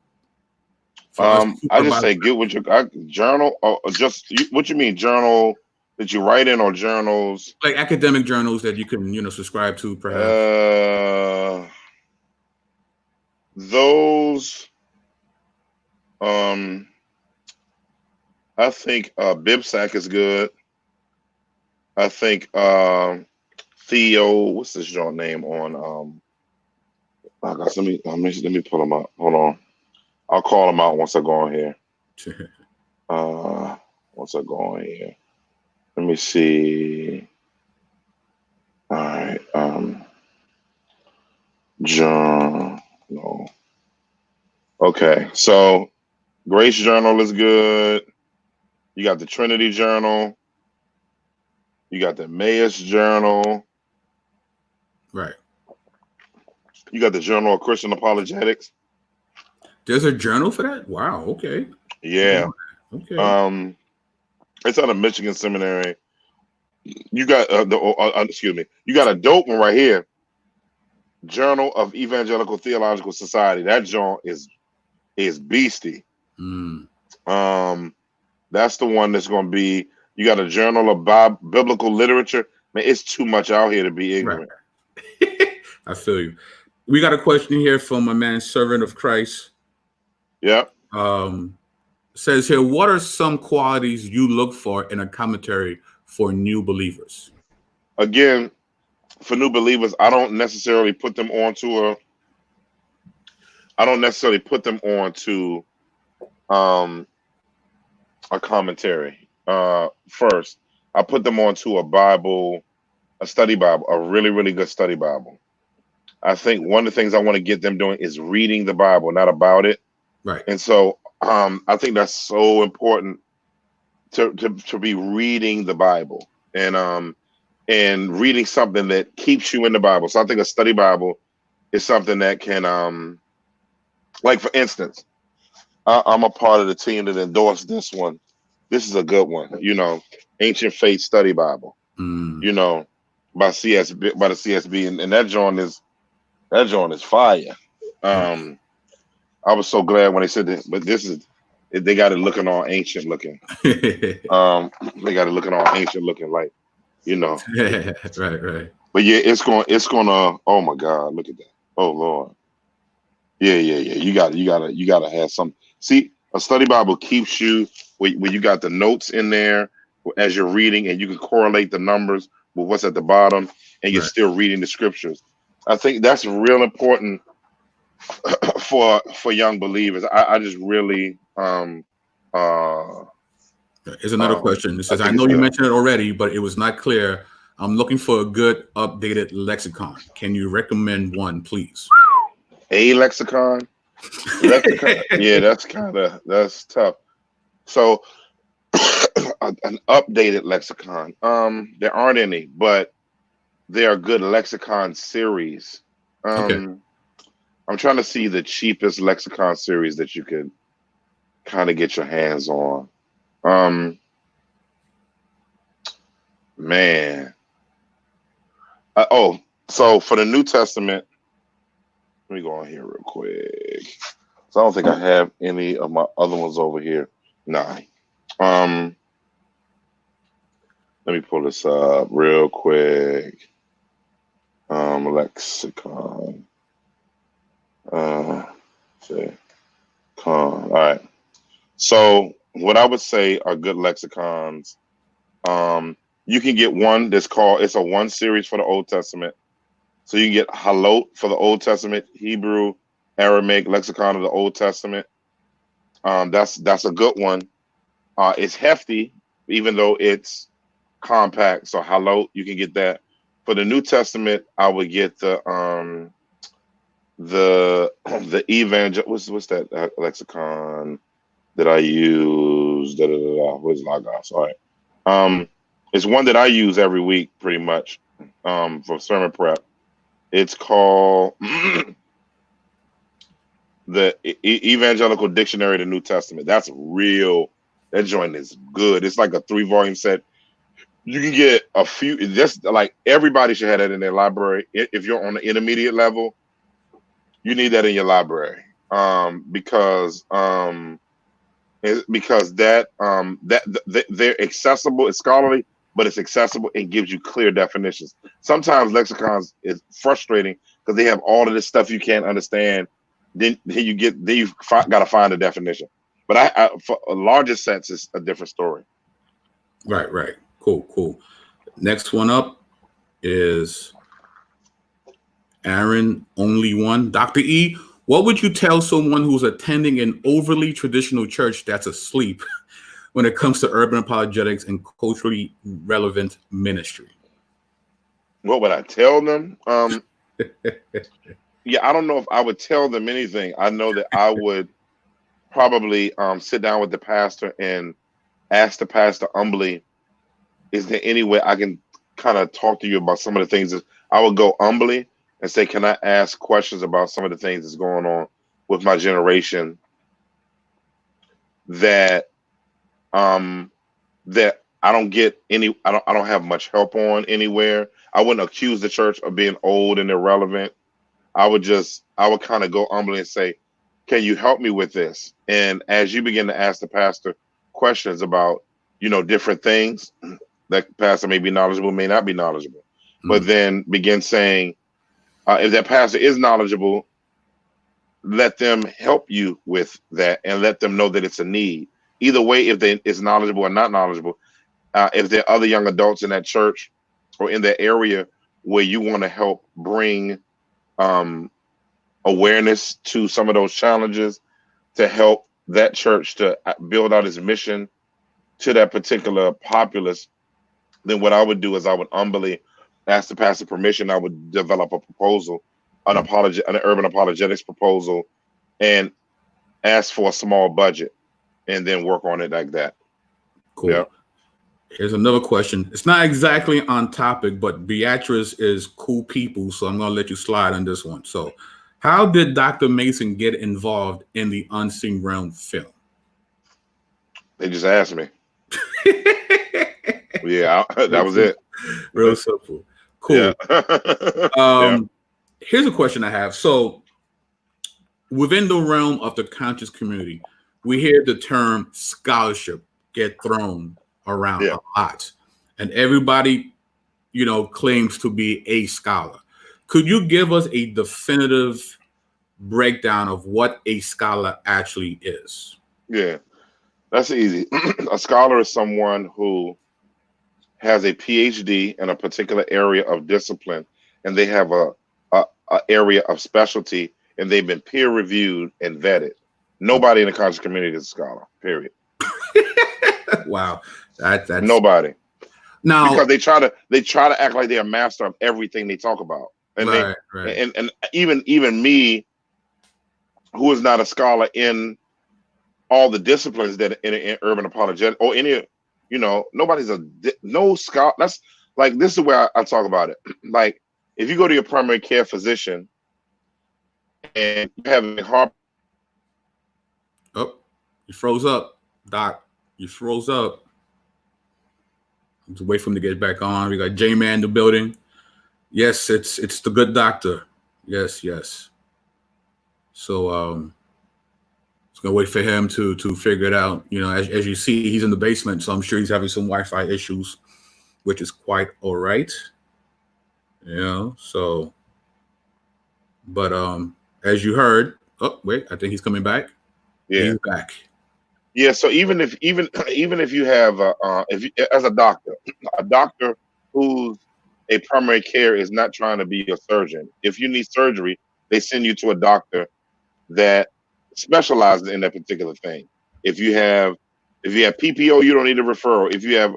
for us to keep I our just Bible? say get what your journal, or just what you mean journal that you write in, or journals. Like academic journals that you can subscribe to, perhaps. Uh, those. Um, I think Bibsac is good. I think Theo, what's this joint name on? Oh gosh, let me pull them up. Hold on, I'll call them out once I go on here. Uh, once I go on here, let me see. All right, John. No. Okay, so Grace Journal is good. You got the Trinity Journal. You got the Emmaus Journal. Right. You got the Journal of Christian Apologetics. There's a journal for that? Wow. Okay. Yeah. Okay. It's out of Michigan Seminary. You got excuse me. You got a dope one right here. Journal of Evangelical Theological Society. That joint is beastie. Mm. That's the one that's going to be. You got a Journal of Biblical Literature. Man, it's too much out here to be ignorant. Right. I feel you. We got a question here from a man, servant of Christ. Yep. Says here, what are some qualities you look for in a commentary for new believers? Again, for new believers, I don't necessarily put them onto a commentary. First, I put them onto a study Bible, a really, really good study Bible. I think one of the things I want to get them doing is reading the Bible, not about it. Right. And so I think that's so important to be reading the Bible and reading something that keeps you in the Bible. So I think a study Bible is something that can like, for instance, I'm a part of the team that endorsed this one. This is a good one, Ancient Faith Study Bible, Mm. by the CSB, and that joint is fire. I was so glad when they said that, but they got it looking all ancient looking. They got it looking all ancient looking, like, Right. But yeah, it's gonna. Oh my God, look at that. Oh Lord. Yeah. You gotta have some. See, a study Bible keeps you where you got the notes in there as you're reading, and you can correlate the numbers with what's at the bottom, and you're Right. still reading the scriptures. I think that's real important for young believers. I just really Here's another question. It I says, I think it's know you good. mentioned it already, but it was not clear. I'm looking for a good updated lexicon. Can you recommend one, please? A lexicon. Yeah, that's tough. So an updated lexicon. There aren't any, but there are good lexicon series. Okay. I'm trying to see the cheapest lexicon series that you could kind of get your hands on. Man. So for the New Testament, let me go on here real quick. So I don't think I have any of my other ones over here. Nah. Let me pull this up real quick. Lexicon. Say con. All right. So what I would say are good lexicons. You can get one that's called, it's a one series for the Old Testament. So you can get Halot for the Old Testament, Hebrew, Aramaic lexicon of the Old Testament. That's a good one. It's hefty, even though it's compact. So Halot, you can get that. For the New Testament, I would get the evangel. What's that lexicon that I use? Da, da, da, da. Where's Logos? All right. It's one that I use every week, pretty much, for sermon prep. It's called the Evangelical Dictionary of the New Testament. That's real. That joint is good. It's like a 3-volume set. You can get a few. Just like everybody should have that in their library. If you're on the intermediate level, you need that in your library, because they're accessible. It's scholarly, but it's accessible and gives you clear definitions. Sometimes lexicons is frustrating because they have all of this stuff you can't understand. Then you've got to find a definition. But I for larger sets, it's a different story. Right. Cool. Next one up is Aaron, only one. Dr. E, what would you tell someone who's attending an overly traditional church that's asleep when it comes to urban apologetics and culturally relevant ministry? What would I tell them? Yeah, I don't know if I would tell them anything. I know that I would probably sit down with the pastor and ask the pastor humbly, is there any way I can kind of talk to you about some of the things that I would go humbly and say, can I ask questions about some of the things that's going on with my generation that that I don't get any, I don't have much help on anywhere. I wouldn't accuse the church of being old and irrelevant. I would kind of go humbly and say, can you help me with this? And as you begin to ask the pastor questions about, different things, that pastor may be knowledgeable, may not be knowledgeable, but then begin saying, if that pastor is knowledgeable, let them help you with that and let them know that it's a need. Either way, if they is knowledgeable or not knowledgeable, if there are other young adults in that church or in that area where you want to help bring awareness to some of those challenges to help that church to build out its mission to that particular populace, then what I would do is I would humbly ask the pastor permission. I would develop a proposal, an urban apologetics proposal, and ask for a small budget and then work on it like that. Cool. Yeah. Here's another question. It's not exactly on topic, but Beatrice is cool people, so I'm going to let you slide on this one. So how did Dr. Mason get involved in the Unseen Realm film? They just asked me. Yeah, that was it. Real simple. Cool. Yeah. Here's a question I have. So within the realm of the conscious community, we hear the term scholarship get thrown around a lot. And everybody, claims to be a scholar. Could you give us a definitive breakdown of what a scholar actually is? Yeah, that's easy. A scholar is someone who has a PhD in a particular area of discipline, and they have a area of specialty, and they've been peer reviewed and vetted. Nobody in the conscious community is a scholar. Period. Wow, that's nobody. Now, because they try to act like they're a master of everything they talk about, and and even me, who is not a scholar in all the disciplines that in urban apologetic or any. Nobody's no scholar. That's like, this is where I talk about it. Like, if you go to your primary care physician and you have a heart. Oh, you froze up, Doc. You froze up. Let's wait for him to get back on. We got J-Man in the building. Yes, it's the good doctor. Yes. So gonna wait for him to figure it out. As you see, he's in the basement, so I'm sure he's having some Wi-Fi issues, which is quite all right. So, but as you heard, oh wait, I think he's coming back. Yeah, he's back. Yeah, so even if you have if you, as a doctor who's a primary care is not trying to be a surgeon. If you need surgery, they send you to a doctor that specializes in that particular thing. If you have PPO, you don't need a referral. If you have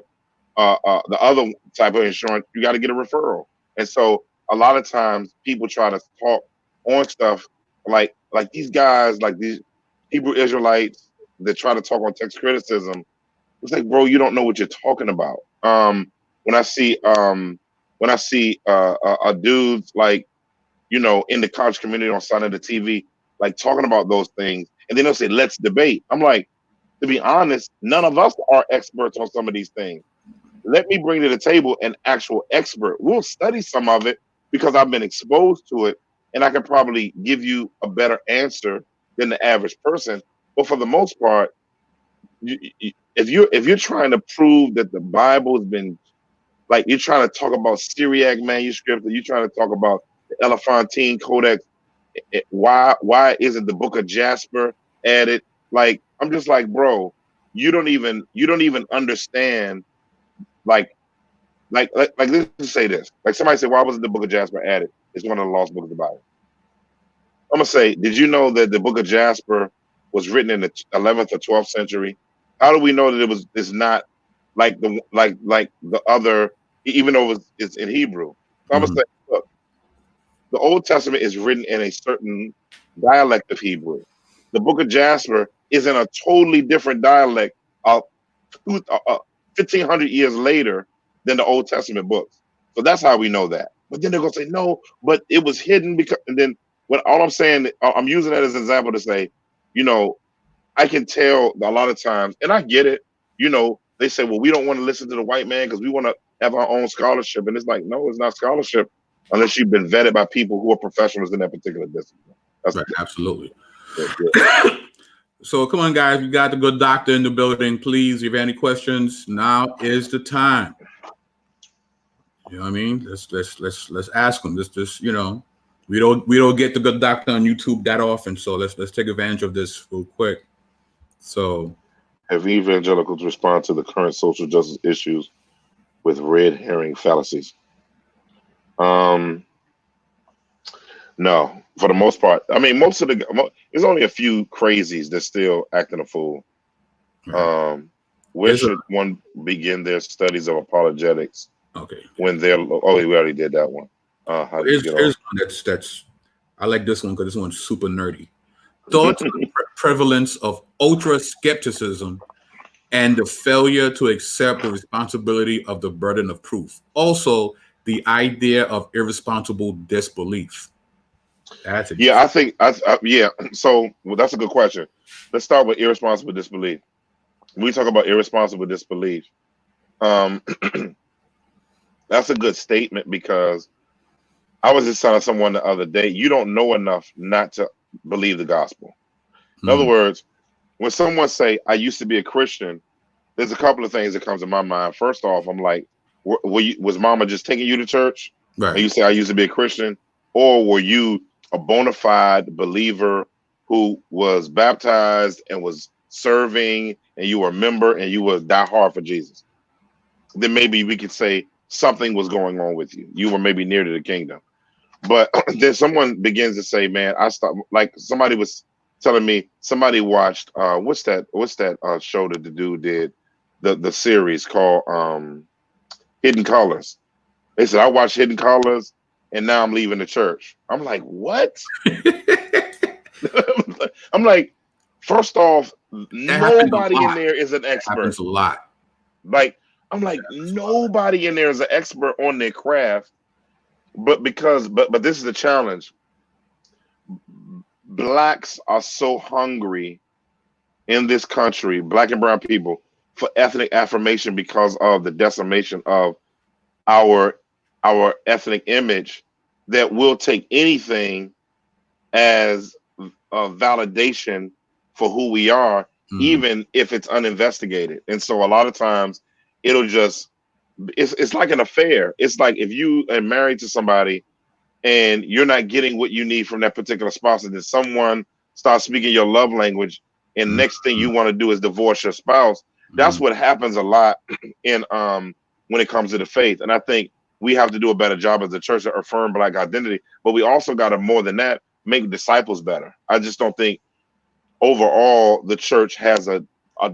the other type of insurance, you got to get a referral. And so a lot of times people try to talk on stuff like these guys, like these Hebrew Israelites that try to talk on text criticism. It's like, bro, you don't know what you're talking about. When I see dudes like in the college community on side of the TV, like talking about those things, and then they'll say, "Let's debate." I'm like, to be honest, none of us are experts on some of these things. Let me bring to the table an actual expert. We'll study some of it because I've been exposed to it, and I can probably give you a better answer than the average person. But for the most part, if you're trying to prove that the Bible has been like you're trying to talk about Syriac manuscripts, or you're trying to talk about the Elephantine Codex, why isn't the Book of Jasper added? Like I'm just like, bro, you don't even understand like let's just say this. Like somebody said, why wasn't the Book of Jasper added? It's one of the lost books of the Bible. I'm gonna say, did you know that the Book of Jasper was written in the 11th or 12th century? How do we know that it's not like the other, even though it's in Hebrew? So I'm gonna Mhm. say, look, the Old Testament is written in a certain dialect of Hebrew. The Book of Jasper is in a totally different dialect of 1,500 years later than the Old Testament books. So that's how we know that. But then they're gonna say no, but it was hidden because. And then when all I'm saying, I'm using that as an example to say, you know, I can tell a lot of times, and I get it. They say, well, we don't want to listen to the white man because we want to have our own scholarship, and it's like, no, it's not scholarship unless you've been vetted by people who are professionals in that particular discipline. That's Right, absolutely. yeah. So come on, guys, we got the good doctor in the building. Please, if you have any questions, now is the time. You know what I mean? Let's ask them. This we don't get the good doctor on YouTube that often, so let's take advantage of this real quick. So Have evangelicals respond to the current social justice issues with red herring fallacies? Um, no, for the most part. I mean, there's only a few crazies that still acting a fool. right. Um, where Here's a should one begin their studies of apologetics okay. when they're? Oh, we already did that one. How do you get Here's on? one that's I like this one because this one's super nerdy. Thoughts on the prevalence of ultra skepticism and the failure to accept the responsibility of the burden of proof. Also, the idea of irresponsible disbelief. That's Yeah, interesting. I think yeah. So that's a good question. Let's start with irresponsible disbelief. When we talk about irresponsible disbelief, um, that's a good statement because I was just telling someone the other day, you don't know enough not to believe the gospel. In other Mm, words, when someone say, "I used to be a Christian," there's a couple of things that comes to my mind. First off, I'm like, was Mama just taking you to church, and right. you say, "I used to be a Christian," or were you a bona fide believer who was baptized and was serving, and you were a member, and you were die hard for Jesus? Then maybe we could say something was going on with you. You were maybe near to the kingdom. But then someone begins to say, "Man, I stopped." Like somebody was telling me, somebody watched what's that show that the dude did, the series called Hidden Colors. They said I watched Hidden Colors, and now I'm leaving the church. I'm like, what? I'm like, first off, That happens a nobody in lot. there is an That expert. happens a lot. Like, I'm That like, happens a lot. nobody in there is an expert on their craft. But this is the challenge. Blacks are so hungry in this country, black and brown people, for ethnic affirmation because of the decimation of our ethnic image, that we'll take anything as a validation for who we are, Mhm. even if it's uninvestigated. And so a lot of times it'll just it's like an affair. It's like if you are married to somebody and you're not getting what you need from that particular spouse, and then someone starts speaking your love language, and next thing you want to do is divorce your spouse. That's what happens a lot in when it comes to the faith. And I think we have to do a better job as a church to affirm Black identity, but we also got to, more than that, make disciples better. I just don't think overall the church has a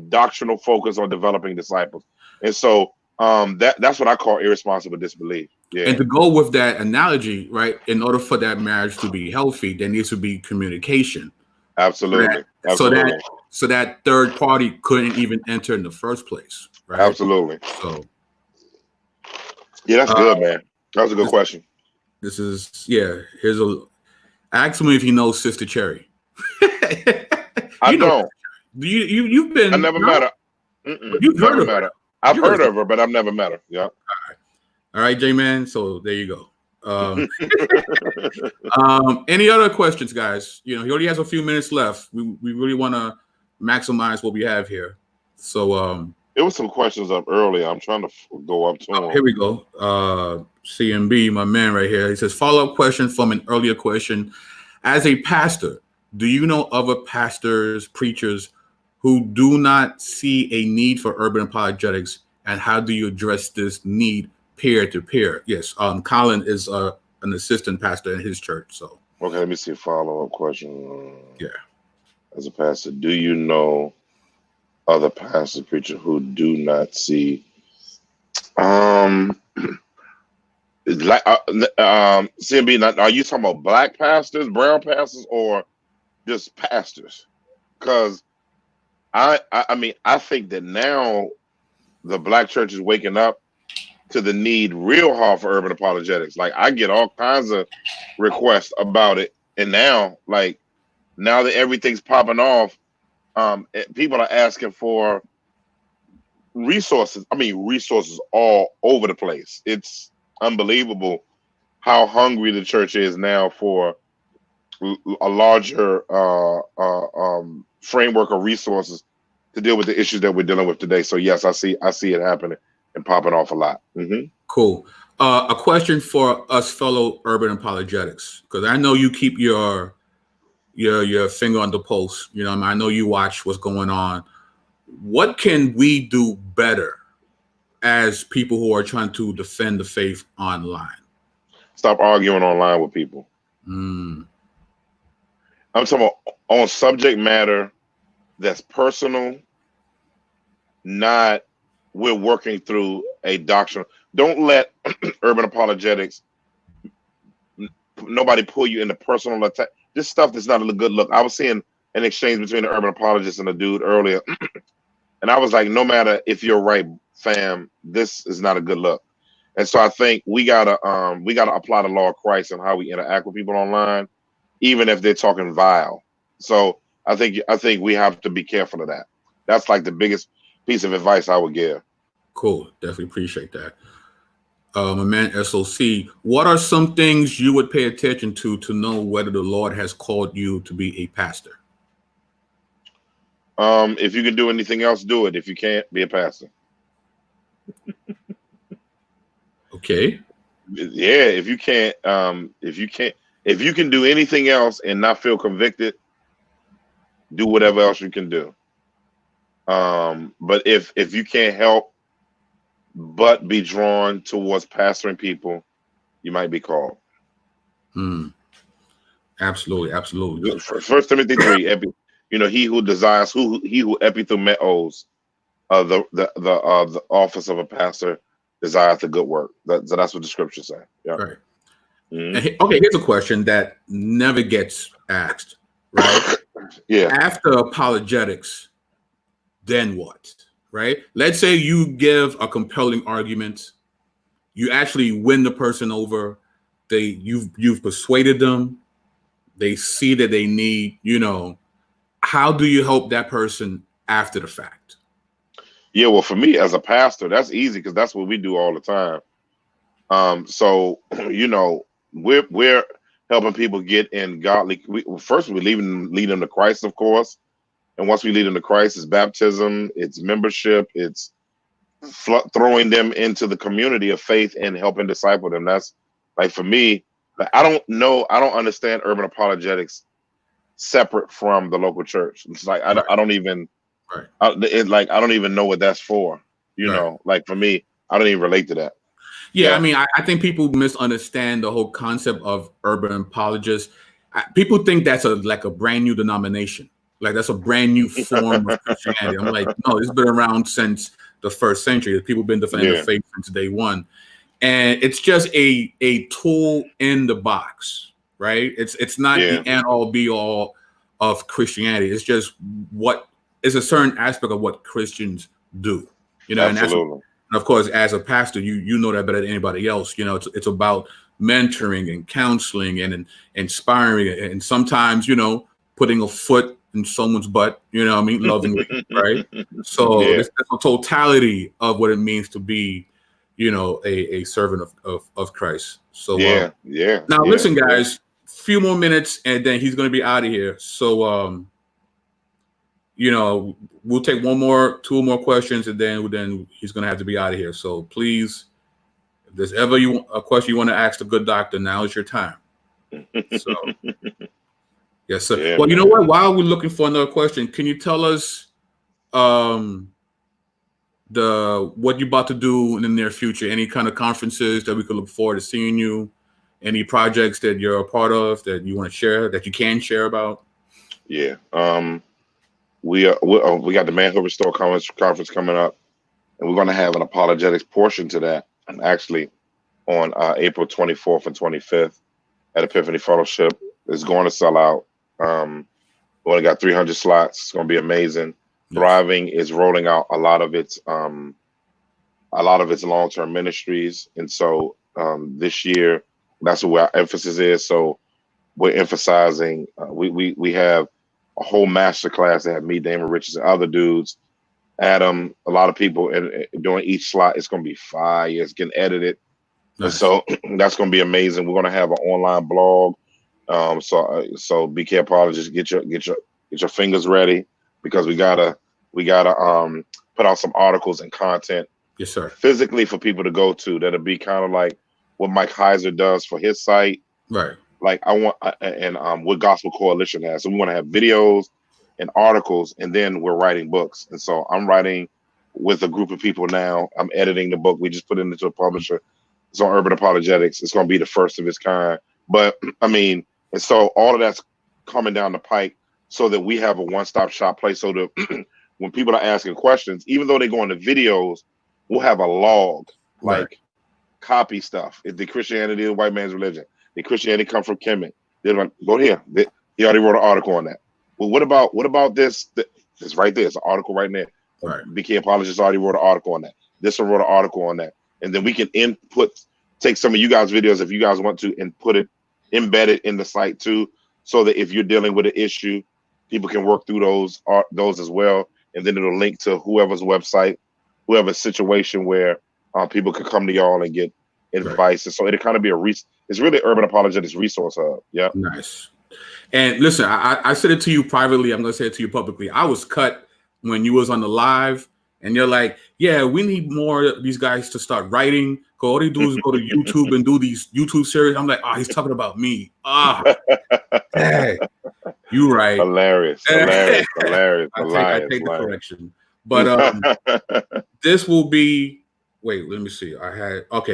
doctrinal focus on developing disciples. And so that's what I call irresponsible disbelief. Yeah. And to go with that analogy, right, in order for that marriage to be healthy, there needs to be communication. Absolutely. So that third party couldn't even enter in the first place, right? Absolutely. So yeah, that's good, man. That was a good question. This is here's ask him if he knows Sister Cherry. I don't. You've been. I never met her. You've heard of her. I've heard of her, but I've never met her. Yeah. All right, J-Man. So there you go. Any other questions, guys? He already has a few minutes left. We really want to maximize what we have here. So there was some questions up earlier. I'm trying to go up to them. Here we go. CMB, my man right here. He says, follow-up question from an earlier question. As a pastor, do you know other pastors, preachers who do not see a need for urban apologetics, and how do you address this need peer to peer? Yes, Colin is an assistant pastor in his church. So okay, let me see a follow-up question. Yeah, as a pastor, do you know other pastors, preachers who do not see like CMB? Are you talking about Black pastors, brown pastors, or just pastors? Because I mean, I think that now the Black church is waking up to the need real hard for urban apologetics. Like, I get all kinds of requests about it, and now that everything's popping off, people are asking for resources. I mean, resources all over the place. It's unbelievable how hungry the church is now for a larger framework of resources to deal with the issues that we're dealing with today. So yes, I see it happening and popping off a lot. Cool. A question for us fellow urban apologetics, because I know you keep your finger on the pulse. I know you watch what's going on. What can we do better as people who are trying to defend the faith online? Stop arguing online with people. I'm talking about on subject matter that's personal, not we're working through a doctrine. Don't let urban apologetics, nobody pull you into personal attack. This stuff that's not a good look. I was seeing an exchange between an urban apologist and a dude earlier, and I was like, no matter if you're right, fam, this is not a good look. And so I think we gotta apply the law of Christ and how we interact with people online, even if they're talking vile. So I think we have to be careful of that. That's like the biggest piece of advice I would give. Cool. Definitely appreciate that. My man SOC, what are some things you would pay attention to know whether the Lord has called you to be a pastor? If you can do anything else, do it. If you can't, be a pastor. Okay. Yeah, if you can do anything else and not feel convicted, do whatever else you can do. But if you can't help but be drawn towards pastoring people, you might be called. Absolutely. First Timothy 3, he who desires, he who epithumeos, the office of a pastor, desires the good work. So that's what the scriptures say. Yeah. Right. Okay, here's a question that never gets asked, right? Yeah. After apologetics, then what? Right? Let's say you give a compelling argument, you actually win the person over, you've persuaded them, they see that they need, how do you help that person after the fact? Yeah, well, for me as a pastor, that's easy because that's what we do all the time. So we're helping people get in godly. First, we lead them to Christ, of course. And once we lead them to Christ, it's baptism, it's membership, it's throwing them into the community of faith and helping disciple them. That's like, for me, I don't understand urban apologetics separate from the local church. It's like Right. I don't even Right. I don't even know what that's for. You Right. know, like for me, I don't even relate to that. Yeah, I mean, I think people misunderstand the whole concept of urban apologists. People think that's like a brand new denomination, like that's a brand new form of Christianity. I'm like, no, it's been around since the first century. People have been defending the Yeah. faith since day one, and it's just a tool in the box, right? It's not Yeah. the end all be all of Christianity. It's just what it's a certain aspect of what Christians do, and that's. Absolutely. And of course, as a pastor, you know that better than anybody else. It's about mentoring and counseling and inspiring and sometimes putting a foot in someone's butt. You know what I mean, lovingly, right? So Yeah. it's a totality of what it means to be, a servant of Christ. So Yeah. Yeah. now Yeah. listen, Yeah. guys, few more minutes and then he's going to be out of here. So we'll take two more questions, and then he's going to have to be out of here. So please, if there's ever a question you want to ask the good doctor, now is your time. So, yes, sir. Yeah, Well, you know man. what? While we're looking for another question, can you tell us what you're about to do in the near future? Any kind of conferences that we could look forward to seeing you? Any projects that you're a part of that you want to share, that you can share about? Yeah. We got the Manhood Restore conference coming up, and we're going to have an apologetics portion to that, and actually on April 24th and 25th at Epiphany Fellowship. It's going to sell out. We only got 300 slots. It's going to be amazing. Yes. Thriving is rolling out a lot of its long-term ministries, and so this year that's where our emphasis is. So we're emphasizing. We have a whole master class that have me, Damon Richards, and other dudes. Adam, a lot of people, and during each slot, it's going to be fire. It's getting edited, Nice. and so that's going to be amazing. We're going to have an online blog. So BK Apologists, get your fingers ready, because we gotta put out some articles and content. Yes, sir. Physically for people to go to. That'll be kind of like what Mike Heiser does for his site. Right. Like I want, and what Gospel Coalition has. So we want to have videos and articles, and then we're writing books. And so I'm writing with a group of people now. I'm editing the book. We just put it into a publisher. It's on Urban Apologetics. It's going to be the first of its kind. But I mean, and so all of that's coming down the pike, so that we have a one-stop shop place. So that when people are asking questions, even though they go into videos, we'll have a log, like Right. copy stuff. Is the Christianity the white man's religion? Did Christianity come from Kemet? They're like, go here. He already wrote an article on that. Well, what about this? It's right there. It's an article right there. Right. BK Apologists already wrote an article on that. This one wrote an article on that. And then we can take some of you guys' videos if you guys want to, and put it embedded in the site too, so that if you're dealing with an issue, people can work through those as well. And then it'll link to whoever's website, whoever's situation where people can come to y'all and get advice. Right. And so it'll kind of be it's really Urban Apologetics resource hub. Yeah. Nice. And listen, I said it to you privately. I'm going to say it to you publicly. I was cut when you was on the live, and you're like, yeah, we need more of these guys to start writing. All they do is go to YouTube and do these YouTube series. I'm like, he's talking about me. Hey, you right. Hilarious. I take the correction. But this will be, wait, let me see.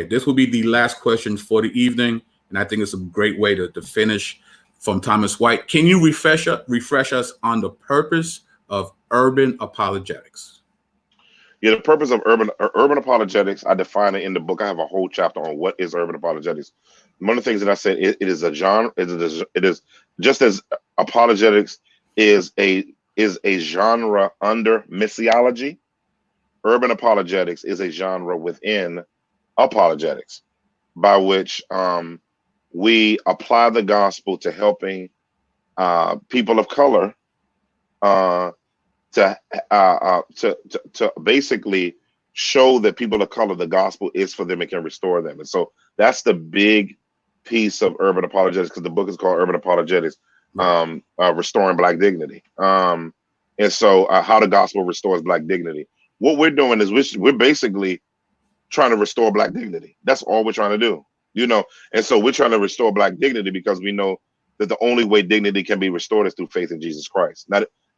This will be the last question for the evening. And I think it's a great way to finish, from Thomas White. Can you refresh us on the purpose of urban apologetics? Yeah, the purpose of urban apologetics, I define it in the book. I have a whole chapter on what is urban apologetics. One of the things that I said, it is a genre. It is just as apologetics is a genre under missiology. Urban apologetics is a genre within apologetics, by which we apply the gospel to helping people of color to basically show that people of color, the gospel is for them, it can restore them. And so that's the big piece of urban apologetics, because the book is called Urban Apologetics, Restoring Black Dignity. And so how the gospel restores Black dignity. What we're doing is we're basically trying to restore Black dignity. That's all we're trying to do, And so we're trying to restore Black dignity because we know that the only way dignity can be restored is through faith in Jesus Christ.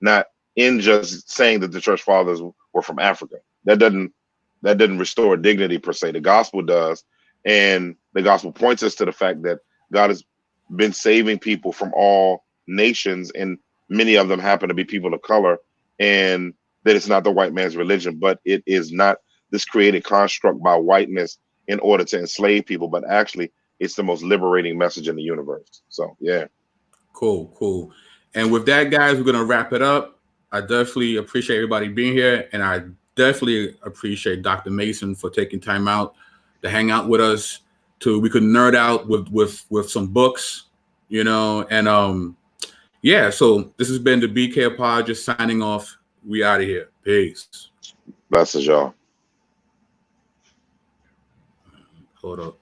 Not in just saying that the church fathers were from Africa. That doesn't restore dignity per se. The gospel does, and the gospel points us to the fact that God has been saving people from all nations, and many of them happen to be people of color, and that it's not the white man's religion, but it is not this created construct by whiteness in order to enslave people, but actually it's the most liberating message in the universe. So yeah. Cool. And with that, guys, we're gonna wrap it up. I definitely appreciate everybody being here, and I definitely appreciate Dr. Mason for taking time out to hang out with us. We could nerd out with some books, and yeah. So this has been the BK Apologist signing off. We out of here. Peace. Blessings, y'all. Hold up.